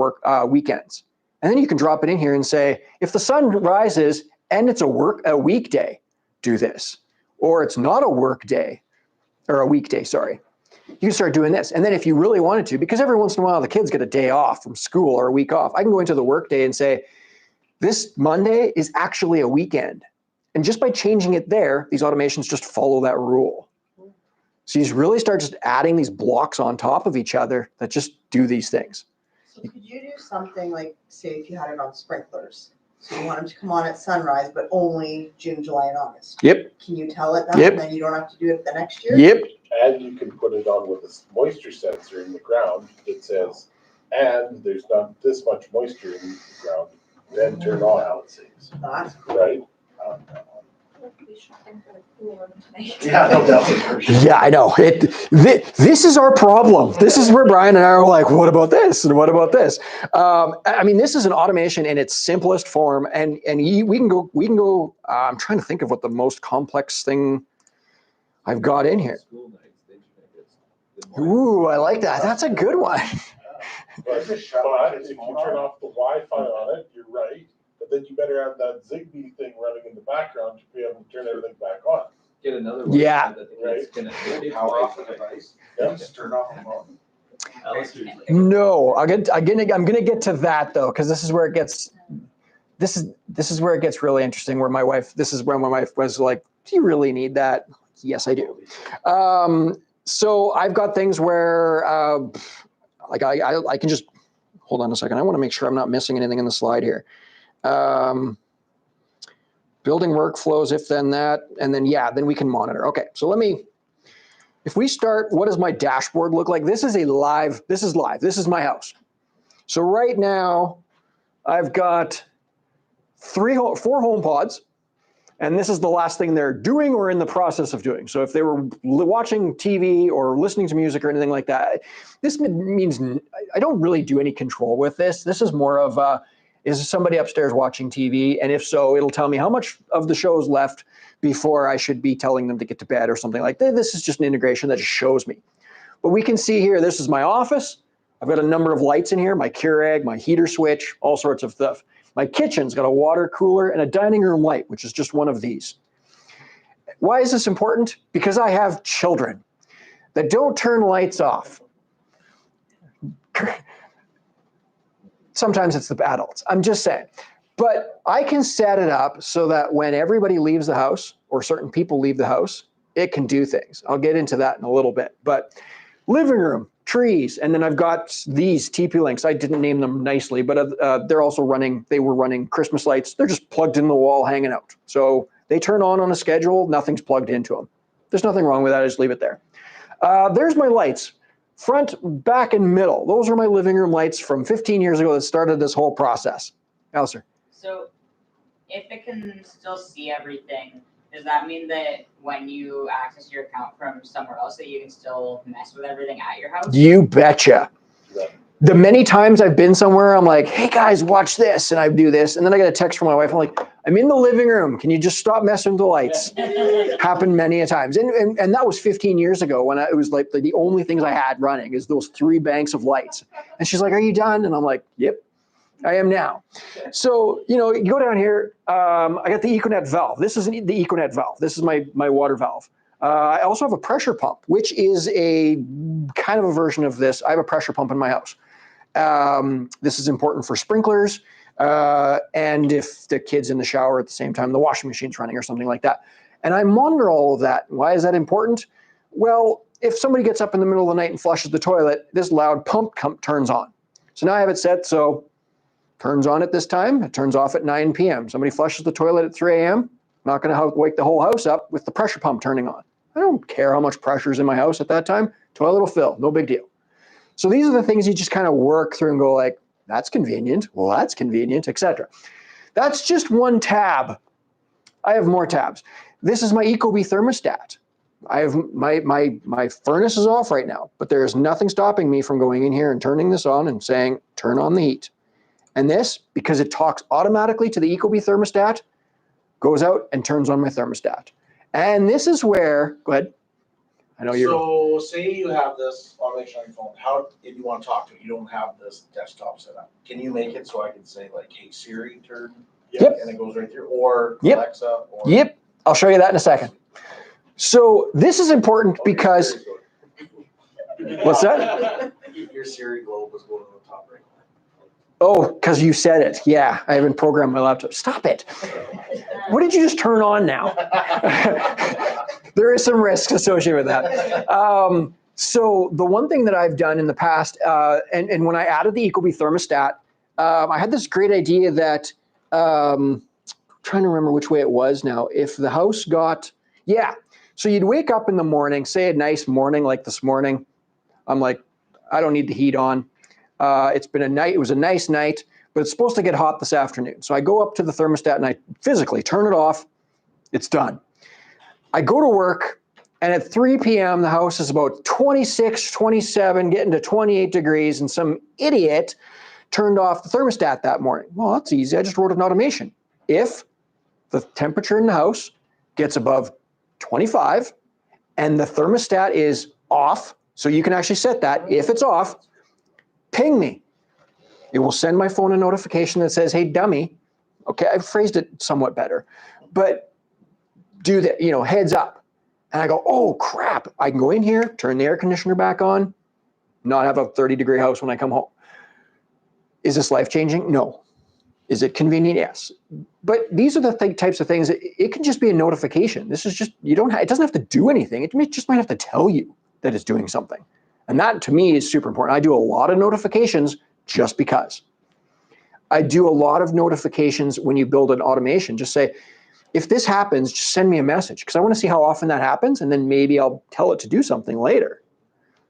Speaker 1: weekends. And then you can drop it in here and say, if the sun rises and it's a weekday, do this. Or it's not a work day, or a weekday, sorry. You can start doing this. And then if you really wanted to, because every once in a while the kids get a day off from school or a week off, I can go into the work day and say, This Monday is actually a weekend. And just by changing it there, these automations just follow that rule. So you really start just adding these blocks on top of each other that just do these things.
Speaker 5: So could you do something like, say, if you had it on sprinklers? So you want them to come on at sunrise, but only June, July, and August.
Speaker 1: Yep.
Speaker 5: Can you tell it that?
Speaker 1: Yep.
Speaker 5: And then you don't have to do it the next year?
Speaker 1: Yep.
Speaker 3: And you can put it on with a moisture sensor in the ground that says, and there's not this much moisture in the ground, then turn on,
Speaker 5: That's cool.
Speaker 3: right?
Speaker 2: Yeah, no doubt.
Speaker 1: Yeah, I know. This is our problem. This is where Brian and I are like, what about this? And what about this? I mean, this is an automation in its simplest form. And we can go, I'm trying to think of what the most complex thing I've got in here. Ooh, I like that. That's a good one.
Speaker 3: But if you turn off the Wi-Fi on it, you're right. But then you better have that Zigbee thing running in the background to be able to turn everything back on.
Speaker 6: Get another one.
Speaker 1: Yeah.
Speaker 6: So that it's gonna
Speaker 2: Power off the device.
Speaker 3: Yeah.
Speaker 2: Just turn off the phone.
Speaker 1: No, I'm gonna get to that though, because this is where it gets really interesting. Where my wife was like, "Do you really need that?" Yes, I do. So I've got things where like I can just hold on a second. I want to make sure I'm not missing anything in the slide here. Building workflows, if then that, and then then we can monitor. Okay, so if we start, what does my dashboard look like? This is live. This is my house. So right now, I've got 4 home pods, and this is the last thing they're doing or in the process of doing. So if they were watching TV or listening to music or anything like that, this means I don't really do any control with this. This is more of is somebody upstairs watching TV? And if so, it'll tell me how much of the show is left before I should be telling them to get to bed or something like that. This is just an integration that just shows me. But we can see here, this is my office. I've got a number of lights in here, my Keurig, my heater switch, all sorts of stuff. My kitchen's got a water cooler and a dining room light, which is just one of these. Why is this important? Because I have children that don't turn lights off. Sometimes it's the adults. I'm just saying. But I can set it up so that when everybody leaves the house or certain people leave the house, it can do things. I'll get into that in a little bit. But living room, trees, and then I've got these TP-Links. I didn't name them nicely, but they were running Christmas lights. They're just plugged in the wall, hanging out. So they turn on a schedule, nothing's plugged into them. There's nothing wrong with that, I just leave it there. There's my lights. Front, back, and middle. Those are my living room lights from 15 years ago that started this whole process. Alistair.
Speaker 4: So if it can still see everything, does that mean that when you access your account from somewhere else that you can still mess with everything at your house?
Speaker 1: You betcha. The many times I've been somewhere, I'm like, hey guys, watch this. And I do this. And then I get a text from my wife. I'm like, I'm in the living room. Can you just stop messing with the lights? Happened many a times. And that was 15 years ago when it was like the only things I had running is those 3 banks of lights. And she's like, are you done? And I'm like, yep, I am now. So, you go down here. I got the Econet valve. This is the Econet valve. This is my water valve. I also have a pressure pump, which is a kind of a version of this. I have a pressure pump in my house. This is important for sprinklers, and if the kid's in the shower at the same time the washing machine's running or something like that. And I monitor all of that. Why is that important? Well, if somebody gets up in the middle of the night and flushes the toilet, this loud pump turns on. So now I have it set so turns on at this time, it turns off at 9 p.m. Somebody flushes the toilet at 3 a.m., not going to wake the whole house up with the pressure pump turning on. I don't care how much pressure is in my house at that time. Toilet will fill, no big deal. So these are the things you just kind of work through and go like, that's convenient. Well, that's convenient, etc. That's just one tab. I have more tabs. This is my Ecobee thermostat. I have my furnace is off right now, but there is nothing stopping me from going in here and turning this on and saying, turn on the heat. And this, because it talks automatically to the Ecobee thermostat, goes out and turns on my thermostat. And this is where, go ahead. I know you're.
Speaker 2: So say you have this automation on your phone, if you want to talk to it, you don't have this desktop set up. Can you make it so I can say like, hey Siri, turn,
Speaker 1: Yep.
Speaker 2: and it goes right through, or
Speaker 1: Yep.
Speaker 2: Alexa, or.
Speaker 1: Yep, I'll show you that in a second. So this is important because, what's that?
Speaker 2: Your Siri globe was going on the top right.
Speaker 1: Oh, because you said it. Yeah, I haven't programmed my laptop. Stop it. What did you just turn on now? There is some risk associated with that. So the one thing that I've done in the past, and when I added the Ecobee thermostat, I had this great idea that, trying to remember which way it was now. If the house got, yeah. So you'd wake up in the morning, say a nice morning like this morning. I'm like, I don't need the heat on. It's been a night. It was a nice night, but it's supposed to get hot this afternoon. So I go up to the thermostat and I physically turn it off. It's done. I go to work, and at 3 p.m., the house is about 26, 27, getting to 28 degrees, and some idiot turned off the thermostat that morning. Well, that's easy. I just wrote an automation. If the temperature in the house gets above 25 and the thermostat is off, so you can actually set that. If it's off, ping me. It will send my phone a notification that says, hey, dummy. Okay, I phrased it somewhat better. But do that, heads up. And I go, oh, crap. I can go in here, turn the air conditioner back on, not have a 30-degree house when I come home. Is this life-changing? No. Is it convenient? Yes. But these are the types of things that it can just be a notification. This is just, it doesn't have to do anything. It just might have to tell you that it's doing something. And that, to me, is super important. I do a lot of notifications just because. I do a lot of notifications when you build an automation. Just say, if this happens, just send me a message, because I want to see how often that happens, and then maybe I'll tell it to do something later.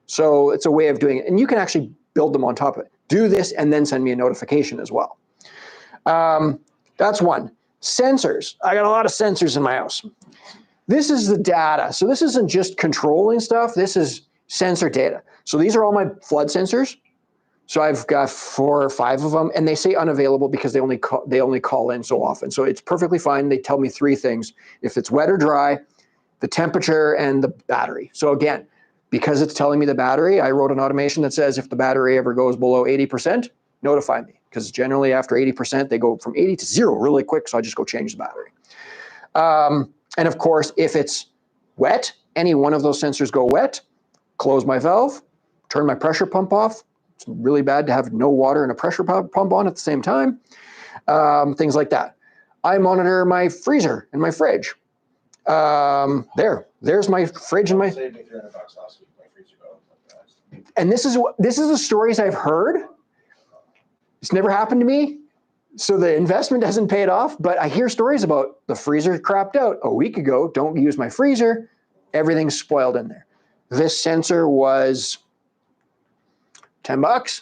Speaker 1: So it's a way of doing it. And you can actually build them on top of it. Do this and then send me a notification as well. That's one. Sensors. I got a lot of sensors in my house. This is the data. So this isn't just controlling stuff. This is sensor data. So these are all my flood sensors. So I've got 4 or 5 of them, and they say unavailable because they only call in so often. So it's perfectly fine. They tell me 3 things: if it's wet or dry, the temperature, and the battery. So again, because it's telling me the battery, I wrote an automation that says if the battery ever goes below 80%, notify me, because generally after 80%, they go from 80 to 0 really quick. So I just go change the battery. And of course, if it's wet, any one of those sensors go wet, close my valve, turn my pressure pump off. It's really bad to have no water and a pressure pump on at the same time. Things like that. I monitor my freezer and my fridge. There's my fridge and my.
Speaker 2: Saved me $300 last week. My freezer bill.
Speaker 1: And this is the stories I've heard. It's never happened to me, so the investment hasn't paid off. But I hear stories about the freezer crapped out a week ago. Don't use my freezer. Everything's spoiled in there. This sensor was $10,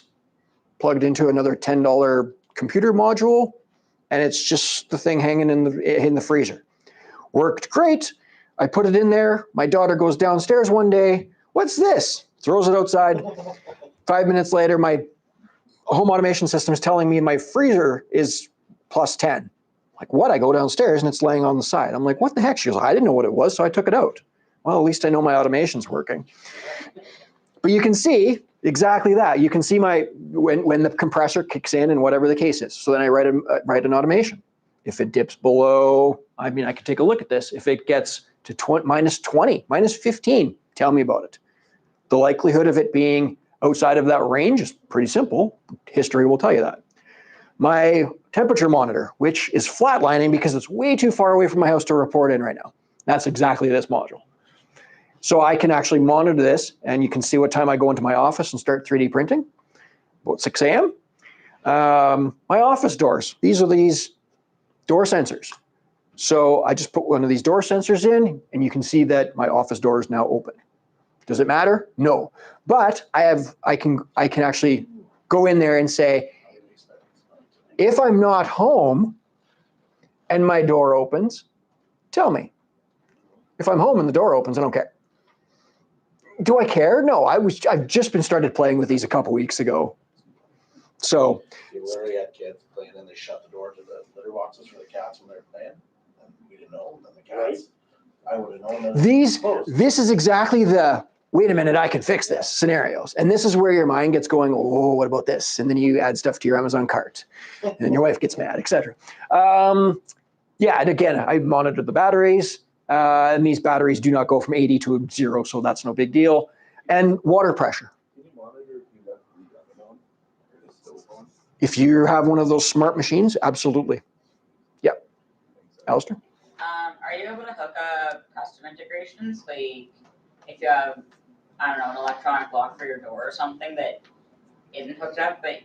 Speaker 1: plugged into another $10 computer module, and it's just the thing hanging in the freezer. Worked great. I put it in there. My daughter goes downstairs one day. What's this? Throws it outside. 5 minutes later, my home automation system is telling me my freezer is plus 10. Like, what? I go downstairs and it's laying on the side. I'm like, what the heck? She goes, I didn't know what it was, so I took it out. Well, at least I know my automation's working. But you can see exactly that. You can see when the compressor kicks in and whatever the case is. So then I write an automation. If it dips below, I could take a look at this. If it gets to minus 20, minus 15, tell me about it. The likelihood of it being outside of that range is pretty simple. History will tell you that. My temperature monitor, which is flatlining because it's way too far away from my house to report in right now. That's exactly this module. So I can actually monitor this, and you can see what time I go into my office and start 3D printing, about 6 a.m. My office doors, these are these door sensors. So I just put one of these door sensors in, and you can see that my office door is now open. Does it matter? No. But I can actually go in there and say, if I'm not home and my door opens, tell me. If I'm home and the door opens, I don't care. Do I care? No, I've just been started playing with these a couple weeks ago. So
Speaker 2: You literally had kids playing and they shut the door to the litter boxes for the cats when they're playing. And we didn't know. And then the cats, I would have known that.
Speaker 1: This is exactly the, wait a minute, I can fix this scenarios. And this is where your mind gets going, oh, what about this? And then you add stuff to your Amazon cart. And then your wife gets mad, etc. Yeah, and again, I monitor the batteries. And these batteries do not go from 80 to 0, so that's no big deal. And water pressure.
Speaker 3: Can you monitor if you left the oven on? Or is it still on?
Speaker 1: If you have one of those smart machines, absolutely. Yep. Alistair?
Speaker 4: Are you able to hook up custom integrations? Like, if you have, I don't know, an electronic lock for your door or something that isn't hooked up, but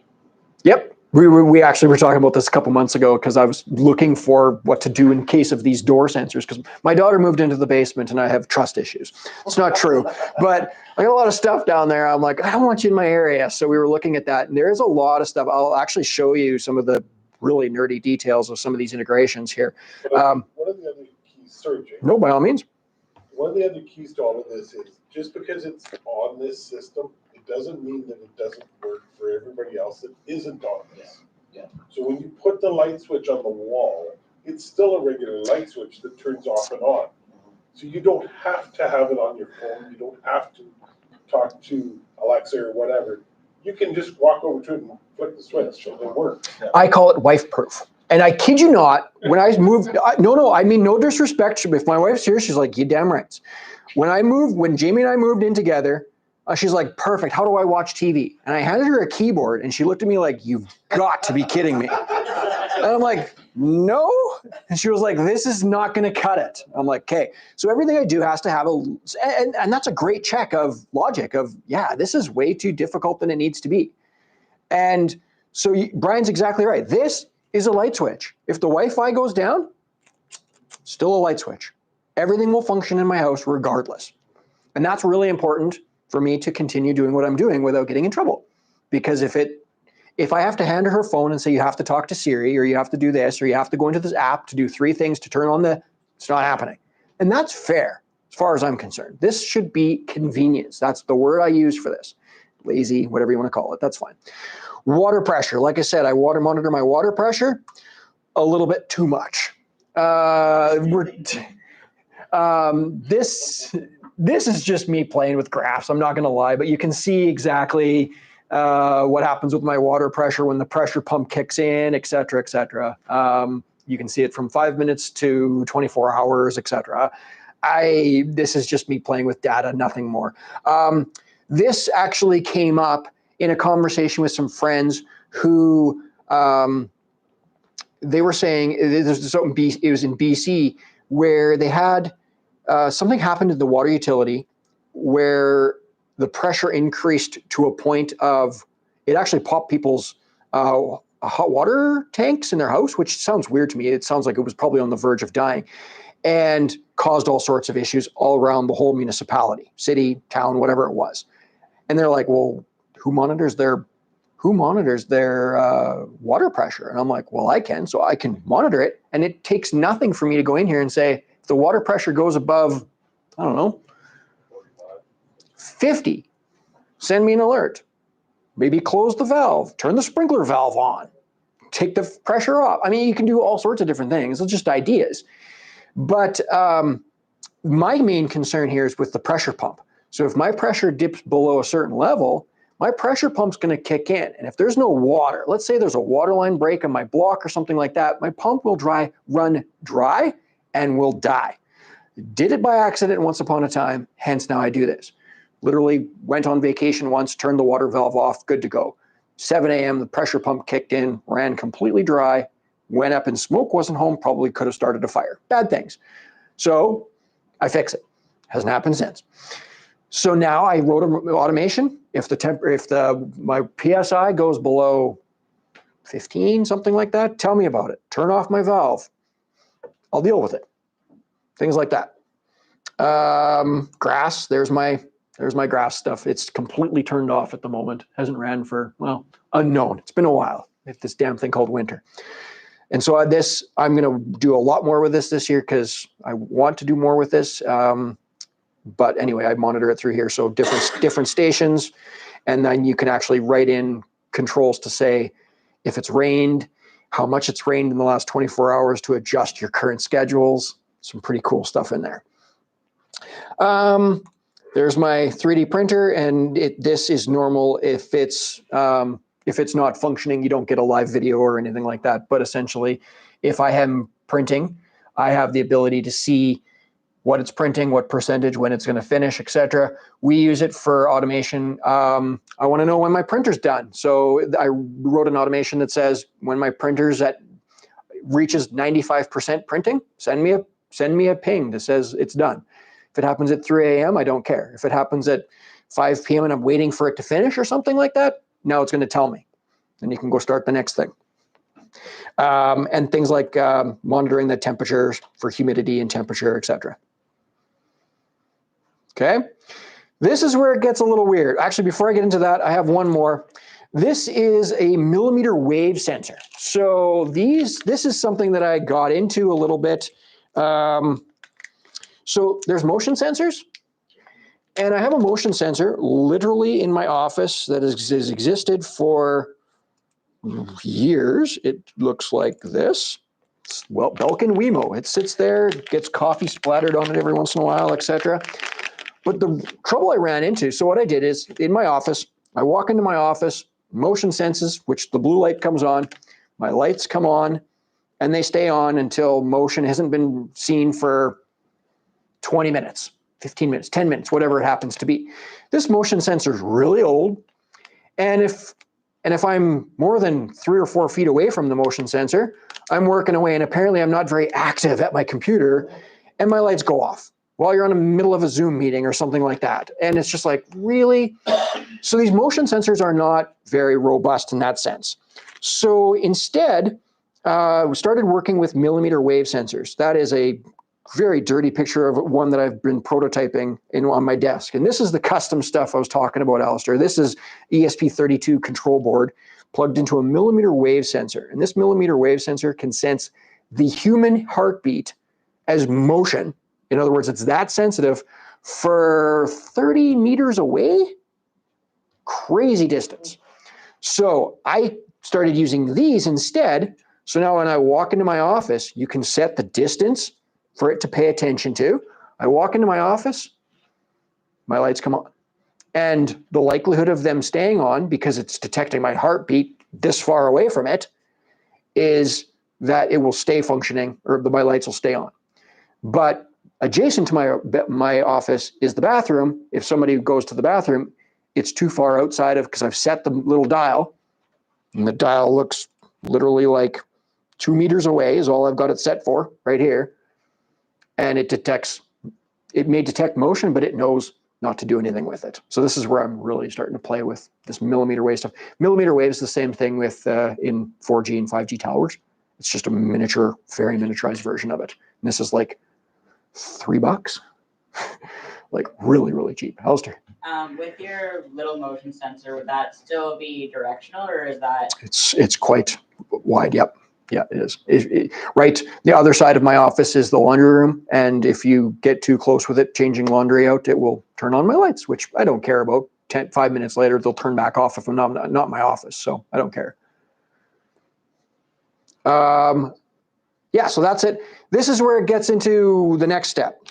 Speaker 1: Yep. We actually were talking about this a couple months ago because I was looking for what to do in case of these door sensors because my daughter moved into the basement and I have trust issues. It's not true, but I got a lot of stuff down there. I'm like, I don't want you in my area. So we were looking at that, and there's a lot of stuff. I'll actually show you some of the really nerdy details of some of these integrations here.
Speaker 3: One of the other keys, sorry, Jake.
Speaker 1: No, by all means.
Speaker 3: One of the other keys to all of this is just because it's on this system, it doesn't mean that it doesn't work for everybody else that isn't on this.
Speaker 2: Yeah.
Speaker 3: So when you put the light switch on the wall, it's still a regular light switch that turns off and on. So you don't have to have it on your phone. You don't have to talk to Alexa or whatever. You can just walk over to it and flick the switch and it works.
Speaker 1: I call it wife proof. And I kid you not, when I moved, no, I mean, no disrespect. If my wife's here, she's like, you damn right. When Jamie and I moved in together, she's like, perfect. How do I watch TV? And I handed her a keyboard and she looked at me like, you've got to be kidding me. And I'm like, no. And she was like, this is not going to cut it. I'm like, okay. So everything I do has to have and that's a great check of logic of, yeah, this is way too difficult than it needs to be. And so Brian's exactly right. This is a light switch. If the Wi-Fi goes down, still a light switch. Everything will function in my house regardless. And that's really important for me to continue doing what I'm doing without getting in trouble. Because if I have to hand her phone and say, you have to talk to Siri, or you have to do this, or you have to go into this app to do 3 things to turn on it's not happening. And that's fair as far as I'm concerned. This should be convenience. That's the word I use for this. Lazy, whatever you want to call it, that's fine. Water pressure. Like I said, I monitor my water pressure a little bit too much. This is just me playing with graphs. I'm not going to lie, but you can see exactly what happens with my water pressure when the pressure pump kicks in, et cetera, et cetera. You can see it from 5 minutes to 24 hours, et cetera. This is just me playing with data, nothing more. This actually came up in a conversation with some friends who they were saying it was in BC where they had something happened in the water utility where the pressure increased to a point of it actually popped people's hot water tanks in their house, which sounds weird to me. It sounds like it was probably on the verge of dying and caused all sorts of issues all around the whole municipality, city, town, whatever it was. And they're like, well, who monitors their water pressure? And I'm like, well, I can, so I can monitor it. And it takes nothing for me to go in here and say, if the water pressure goes above, I don't know, 50, send me an alert. Maybe close the valve, turn the sprinkler valve on, take the pressure off. I mean, you can do all sorts of different things. It's just ideas. But my main concern here is with the pressure pump. So if my pressure dips below a certain level, my pressure pump's going to kick in. And if there's no water, let's say there's a water line break on my block or something like that, my pump will run dry and will die. Did it by accident once upon a time, hence now I do this. Literally went on vacation once, turned the water valve off, good to go. 7 a.m., the pressure pump kicked in, ran completely dry, went up in smoke, wasn't home, probably could have started a fire. Bad things. So I fix it. Hasn't happened since. So now I wrote an automation. If my PSI goes below 15, something like that, tell me about it. Turn off my valve. I'll deal with it. Things like that. Grass, there's my grass stuff. It's completely turned off at the moment. Hasn't ran for, well, unknown. It's been a while. It's this damn thing called winter. And so I'm going to do a lot more with this year because I want to do more with this. But anyway, I monitor it through here. So different stations. And then you can actually write in controls to say if it's rained, how much it's rained in the last 24 hours to adjust your current schedules. Some pretty cool stuff in there. There's my 3D printer, and this is normal if it's not functioning, you don't get a live video or anything like that. But essentially, if I am printing, I have the ability to see what it's printing, what percentage, when it's going to finish, etc. We use it for automation. I want to know when my printer's done. So I wrote an automation that says when my printer's reaches 95% printing, send me a ping that says it's done. If it happens at 3 a.m., I don't care. If it happens at 5 p.m. and I'm waiting for it to finish or something like that, now it's going to tell me. Then you can go start the next thing. And things like monitoring the temperatures for humidity and temperature, etc. Okay, this is where it gets a little weird. Actually, before I get into that, I have one more. This is a millimeter wave sensor. So this is something that I got into a little bit. So there's motion sensors, and I have a motion sensor literally in my office that has existed for years. It looks like this. Well, Belkin Wemo. It sits there, gets coffee splattered on it every once in a while, etc. But the trouble I ran into, so what I did is in my office, I walk into my office, motion senses, which the blue light comes on, my lights come on, and they stay on until motion hasn't been seen for 20 minutes, 15 minutes, 10 minutes, whatever it happens to be. This motion sensor is really old. And if I'm more than 3 or 4 feet away from the motion sensor, I'm working away, and apparently I'm not very active at my computer, and my lights go off while you're in the middle of a Zoom meeting or something like that. And it's just like, really? So these motion sensors are not very robust in that sense. So instead, we started working with millimeter wave sensors. That is a very dirty picture of one that I've been prototyping on my desk. And this is the custom stuff I was talking about, Alistair. This is ESP32 control board plugged into a millimeter wave sensor. And this millimeter wave sensor can sense the human heartbeat as motion. In other words, it's that sensitive for 30 meters away. Crazy distance. So I started using these instead. So now when I walk into my office, you can set the distance for it to pay attention to. I walk into my office, my lights come on. And the likelihood of them staying on, because it's detecting my heartbeat this far away from it, is that it will stay functioning, or my lights will stay on. But adjacent to my office is the bathroom. If somebody goes to the bathroom, it's too far outside of, because I've set the little dial, and the dial looks literally like 2 meters away is all I've got it set for right here. And it may detect motion, but it knows not to do anything with it. So this is where I'm really starting to play with this millimeter wave stuff. Millimeter wave is the same thing with in 4G and 5G towers. It's just a miniature, very miniaturized version of it. And this is like $3, like really, really cheap. Alistair?
Speaker 4: With your little motion sensor, would that still be directional, or is that?
Speaker 1: It's quite wide. Yep. Yeah, it is. Right. The other side of my office is the laundry room. And if you get too close with it, changing laundry out, it will turn on my lights, which I don't care about. 5 minutes later, they'll turn back off if I'm not in my office. So I don't care. Yeah, so that's it. This is where it gets into the next step.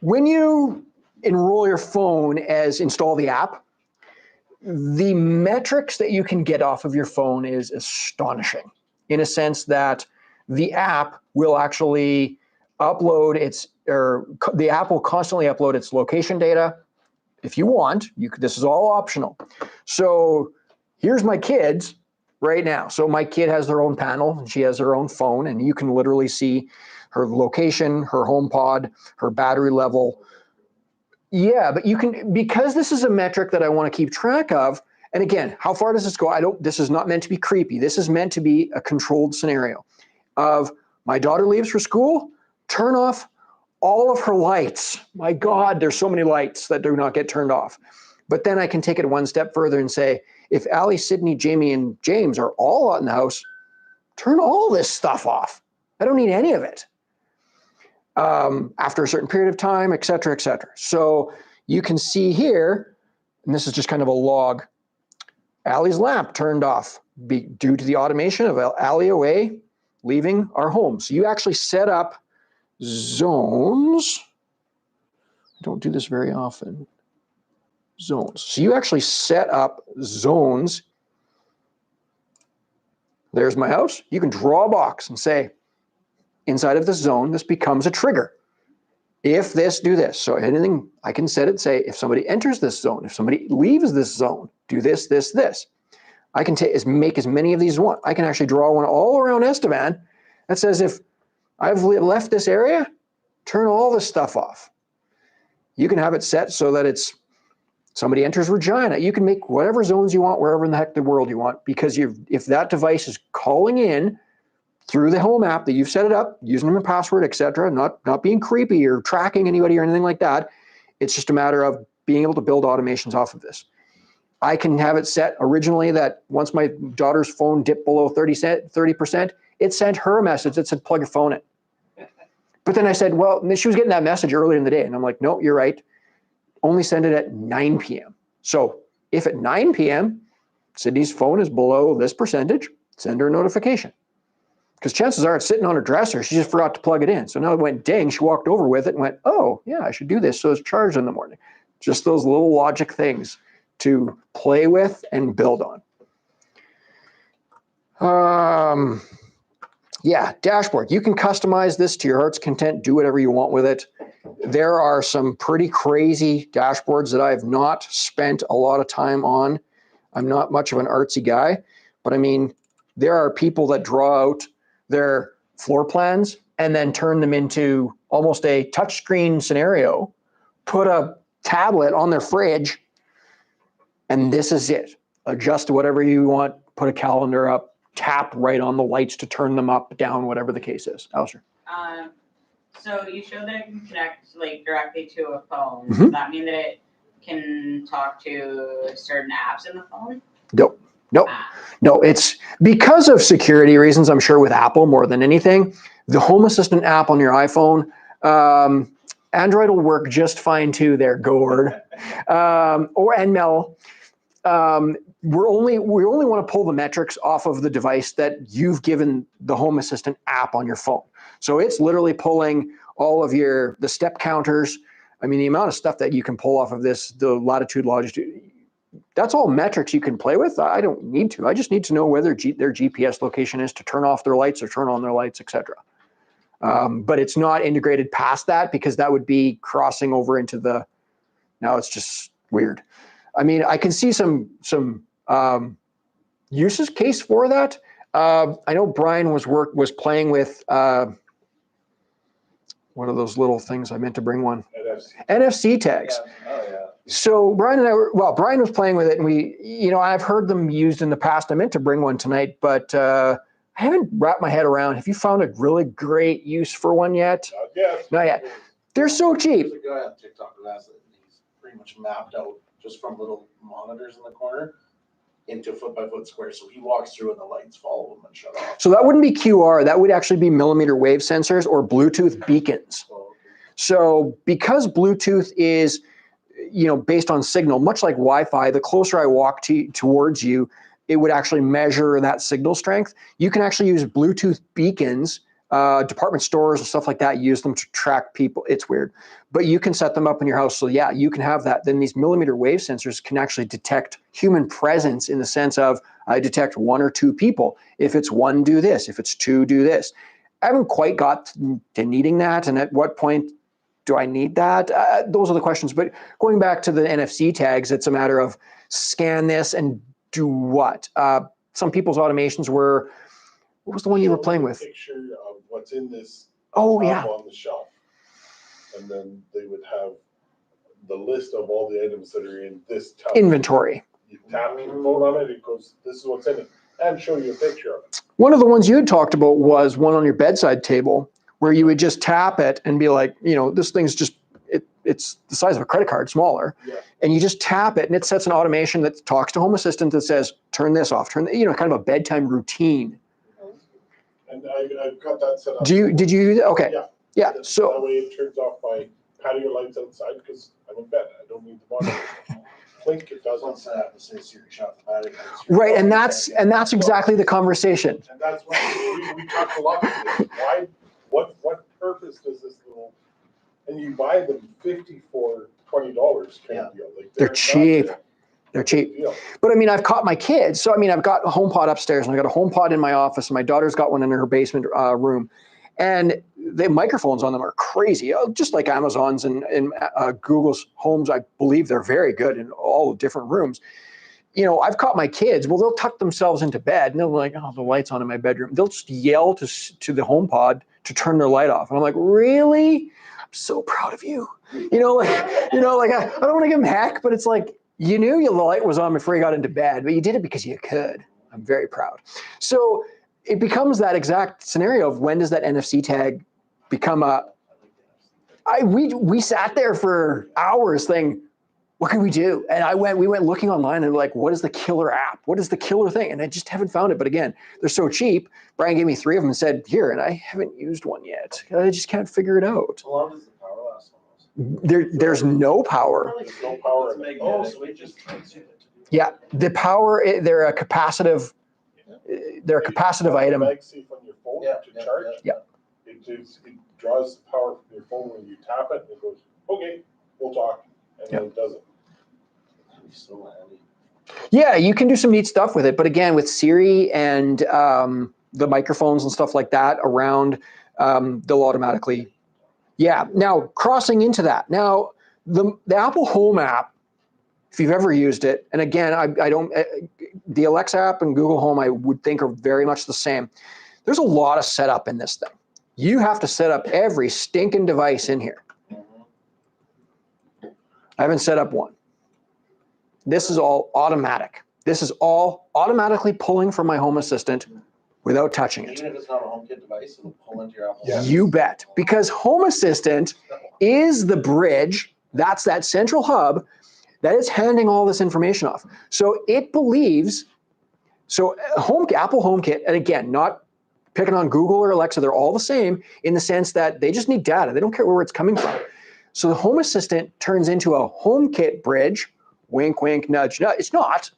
Speaker 1: When you enroll your phone as install the app, the metrics that you can get off of your phone is astonishing, in a sense that the app will actually upload the app will constantly upload its location data. If you want, this is all optional. So here's my kids right now. So my kid has their own panel, and she has her own phone, and you can literally see her location, her home pod, her battery level. Yeah, but you can, because this is a metric that I want to keep track of. And again, how far does this go? This is not meant to be creepy. This is meant to be a controlled scenario of my daughter leaves for school, turn off all of her lights. My God, there's so many lights that do not get turned off. But then I can take it one step further and say, if Allie, Sydney, Jamie, and James are all out in the house, turn all this stuff off. I don't need any of it. After a certain period of time, et cetera, et cetera. So you can see here, and this is just kind of a log, Allie's lamp turned off due to the automation of Allie away, leaving our home. So you actually set up zones. I don't do this very often. Zones. So you actually set up zones. There's my house. You can draw a box and say, inside of this zone, this becomes a trigger. if this, do this. So anything I can set it, say, if somebody enters this zone, if somebody leaves this zone, do this, this, this. I can make as many of these as I want. I can actually draw one all around Estevan that says, if I've left this area, turn all this stuff off. You can have it set so that it's somebody enters Regina. You can make whatever zones you want, wherever in the heck the world you want, because if that device is calling in through the home app that you've set it up, using a password, etc., not being creepy or tracking anybody or anything like that, it's just a matter of being able to build automations off of this. I can have it set originally that once my daughter's phone dipped below 30%, it sent her a message that said, plug your phone in. But then I said, well, she was getting that message earlier in the day. And I'm like, no, you're right. Only send it at 9 p.m. So if at 9 p.m., Sydney's phone is below this percentage, send her a notification. Because chances are it's sitting on her dresser. She just forgot to plug it in. So now it went ding. She walked over with it and went, oh, yeah, I should do this. So it's charged in the morning. Just those little logic things to play with and build on. Yeah, dashboard. You can customize this to your heart's content. Do whatever you want with it. There are some pretty crazy dashboards that I have not spent a lot of time on. I'm not much of an artsy guy, but I mean, there are people that draw out their floor plans and then turn them into almost a touchscreen scenario, put a tablet on their fridge, and this is it. Adjust to whatever you want, put a calendar up, tap right on the lights to turn them up, down, whatever the case is. Alistair.
Speaker 4: So you showed that it can connect like directly to a phone.
Speaker 1: Mhm.
Speaker 4: Does that mean that it can talk to certain apps in the phone?
Speaker 1: Nope. No, it's because of security reasons, I'm sure, with Apple more than anything. The Home Assistant app on your iPhone, Android will work just fine too there, Gord. And Mel. We only want to pull the metrics off of the device that you've given the Home Assistant app on your phone. So it's literally pulling all of the step counters. I mean, the amount of stuff that you can pull off of this, the latitude, longitude, that's all metrics you can play with. I don't need to. I just need to know whether their GPS location is to turn off their lights or turn on their lights, etc. But it's not integrated past that because that would be crossing over into now it's just weird. I mean, I can see some uses case for that. I know Brian was playing with one of those little things. I meant to bring one. NFC tags.
Speaker 2: Yeah. Oh, yeah.
Speaker 1: So Brian was playing with it, and I've heard them used in the past. I meant to bring one tonight, but I haven't wrapped my head around. Have you found a really great use for one yet? Not yet. They're so cheap.
Speaker 2: There's a guy on TikTok who has it. He's pretty much mapped out just from little monitors in the corner into a foot-by-foot square. So he walks through and the lights follow him and shut off.
Speaker 1: So that wouldn't be QR. That would actually be millimeter wave sensors or Bluetooth beacons. So because Bluetooth is, based on signal, much like Wi-Fi, the closer I walk towards you, it would actually measure that signal strength. You can actually use Bluetooth beacons. Department stores and stuff like that use them to track people. It's weird, but you can set them up in your house. So yeah, you can have that. Then these millimeter wave sensors can actually detect human presence in the sense of I detect one or two people. If it's one, do this. If it's two, do this. I haven't quite got to needing that. And at what point do I need that? Those are the questions. But going back to the NFC tags, it's a matter of scan this and do what? Some people's automations were, what was the one you were playing with?
Speaker 3: Picture of what's in this
Speaker 1: Oh, yeah.
Speaker 3: on the shelf. And then they would have the list of all the items that are in this tub.
Speaker 1: Inventory.
Speaker 3: You tap your phone on it, it goes, this is what's in it, and show you a picture of it.
Speaker 1: One of the ones you had talked about was one on your bedside table where you would just tap it and be like, this thing's just, it's the size of a credit card, smaller.
Speaker 3: Yeah.
Speaker 1: And you just tap it and it sets an automation that talks to Home Assistant that says, turn this off, kind of a bedtime routine.
Speaker 3: And I've got that set up.
Speaker 1: Did you? Okay. Yeah.
Speaker 3: That
Speaker 1: So
Speaker 3: way it turns off my patio lights outside because I'm in bed. I don't need the monitor. Blink, it doesn't.
Speaker 2: Once I have to say Siri, shut the patio.
Speaker 1: right, and that's exactly the conversation.
Speaker 3: And that's why we talked a lot about this. Why? What purpose does this little? And you buy them 50 for $20 kind of deal. Like
Speaker 1: They're cheap. They're cheap. But I mean, I've caught my kids. So I mean, I've got a HomePod upstairs and I've got a HomePod in my office and my daughter's got one in her basement room. And the microphones on them are crazy, just like Amazon's and Google's Homes. I believe they're very good in all different rooms. I've caught my kids. Well, they'll tuck themselves into bed and they'll be like, "Oh, the light's on in my bedroom." They'll just yell to the HomePod to turn their light off, and I'm like, "Really? I'm so proud of you." I don't want to give them heck, but it's like you knew the light was on before you got into bed, but you did it because you could. I'm very proud. So it becomes that exact scenario of when does that NFC tag become we sat there for hours thinking, what can we do? And we went looking online and like, what is the killer app? What is the killer thing? And I just haven't found it. But again, they're so cheap. Brian gave me 3 of them and said, here, and I haven't used one yet. I just can't figure it out.
Speaker 2: How long does the power last on those?
Speaker 1: There's no power.
Speaker 3: There's no power in it.
Speaker 2: Oh, so it just.
Speaker 1: Yeah, the power, they're a capacitive item.
Speaker 3: MagSafe on your phone
Speaker 2: Yeah,
Speaker 3: to charge.
Speaker 1: Yeah.
Speaker 3: It draws the power from your phone when you tap it, and it goes, okay, we'll talk, and then it does it.
Speaker 2: That'd be so handy.
Speaker 1: Yeah, you can do some neat stuff with it. But again, with Siri and the microphones and stuff like that around, they'll automatically. Yeah. Now, crossing into that. Now, the Apple Home app, if you've ever used it, and again, I don't, the Alexa app and Google Home, I would think are very much the same. There's a lot of setup in this thing. You have to set up every stinking device in here. I haven't set up one. This is all automatic. This is all automatically pulling from my Home Assistant without touching it.
Speaker 2: Even if it's not a HomeKit device, it'll pull into your Apple.
Speaker 3: Yes.
Speaker 1: You bet. Because Home Assistant is the bridge, that's that central hub that is handing all this information off. So it believes, Apple HomeKit, and again, not picking on Google or Alexa, they're all the same in the sense that they just need data. They don't care where it's coming from. So the Home Assistant turns into a HomeKit bridge, wink, wink, nudge, nudge. It's not.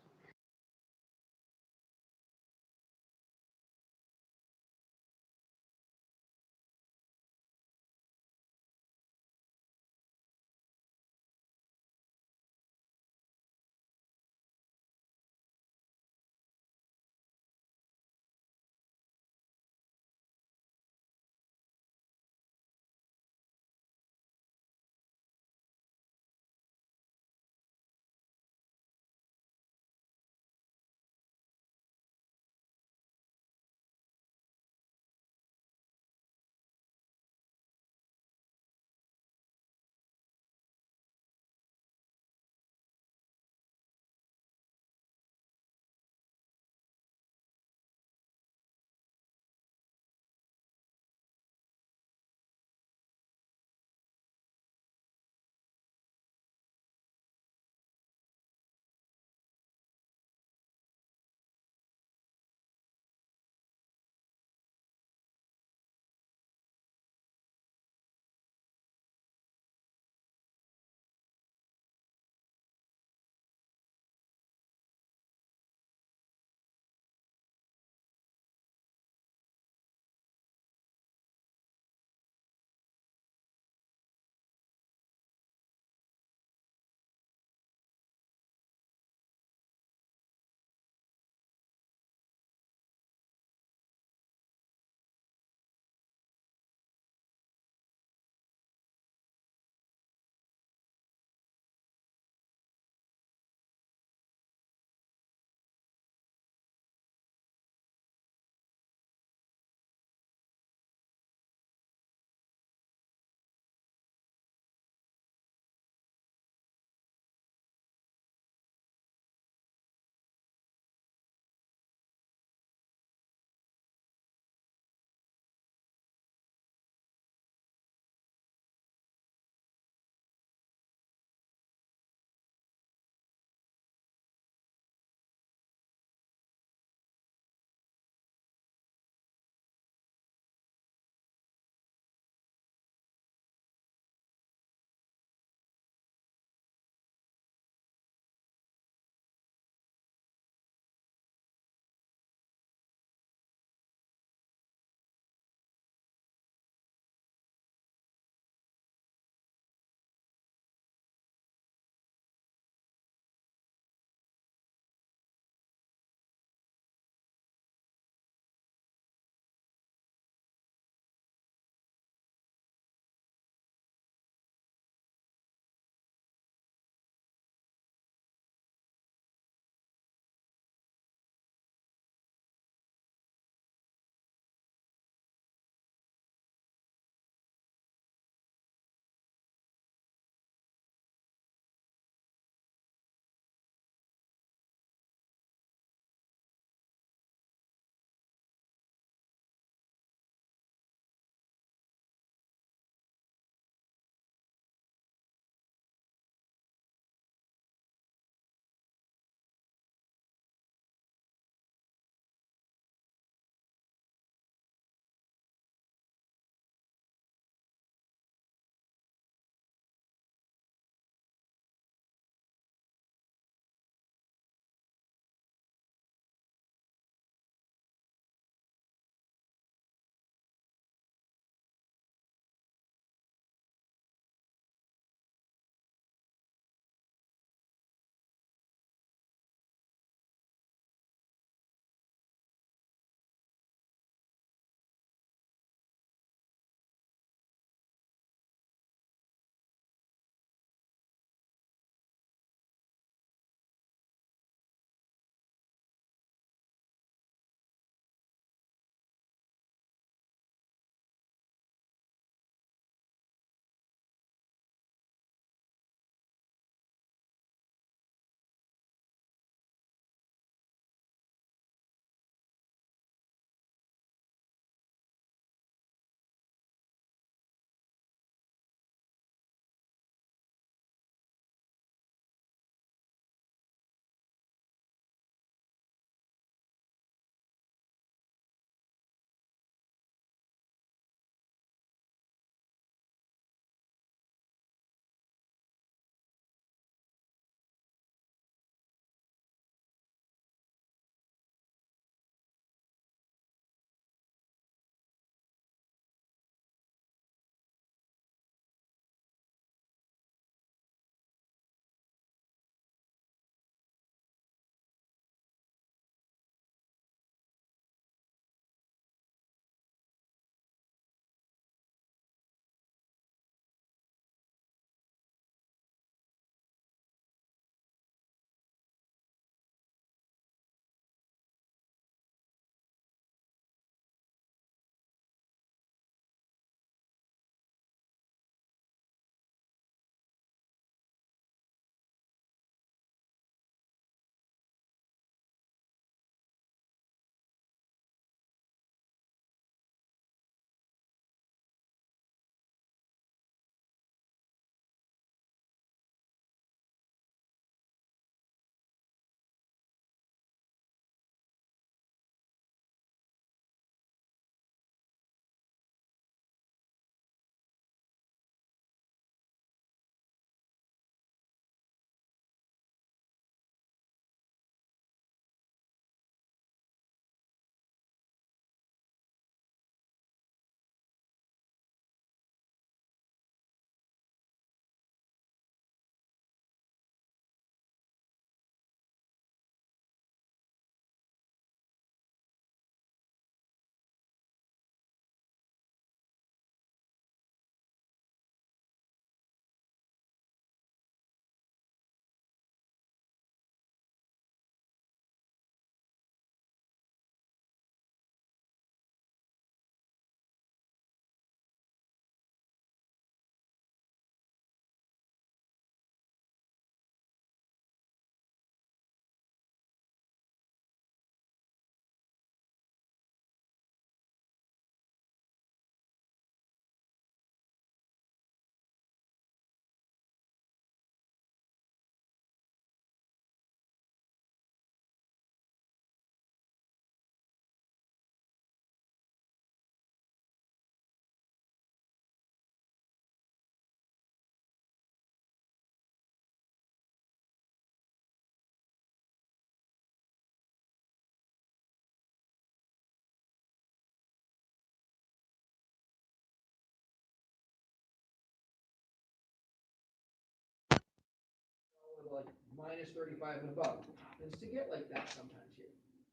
Speaker 1: like minus 35 and above. Tends to get like that sometimes here.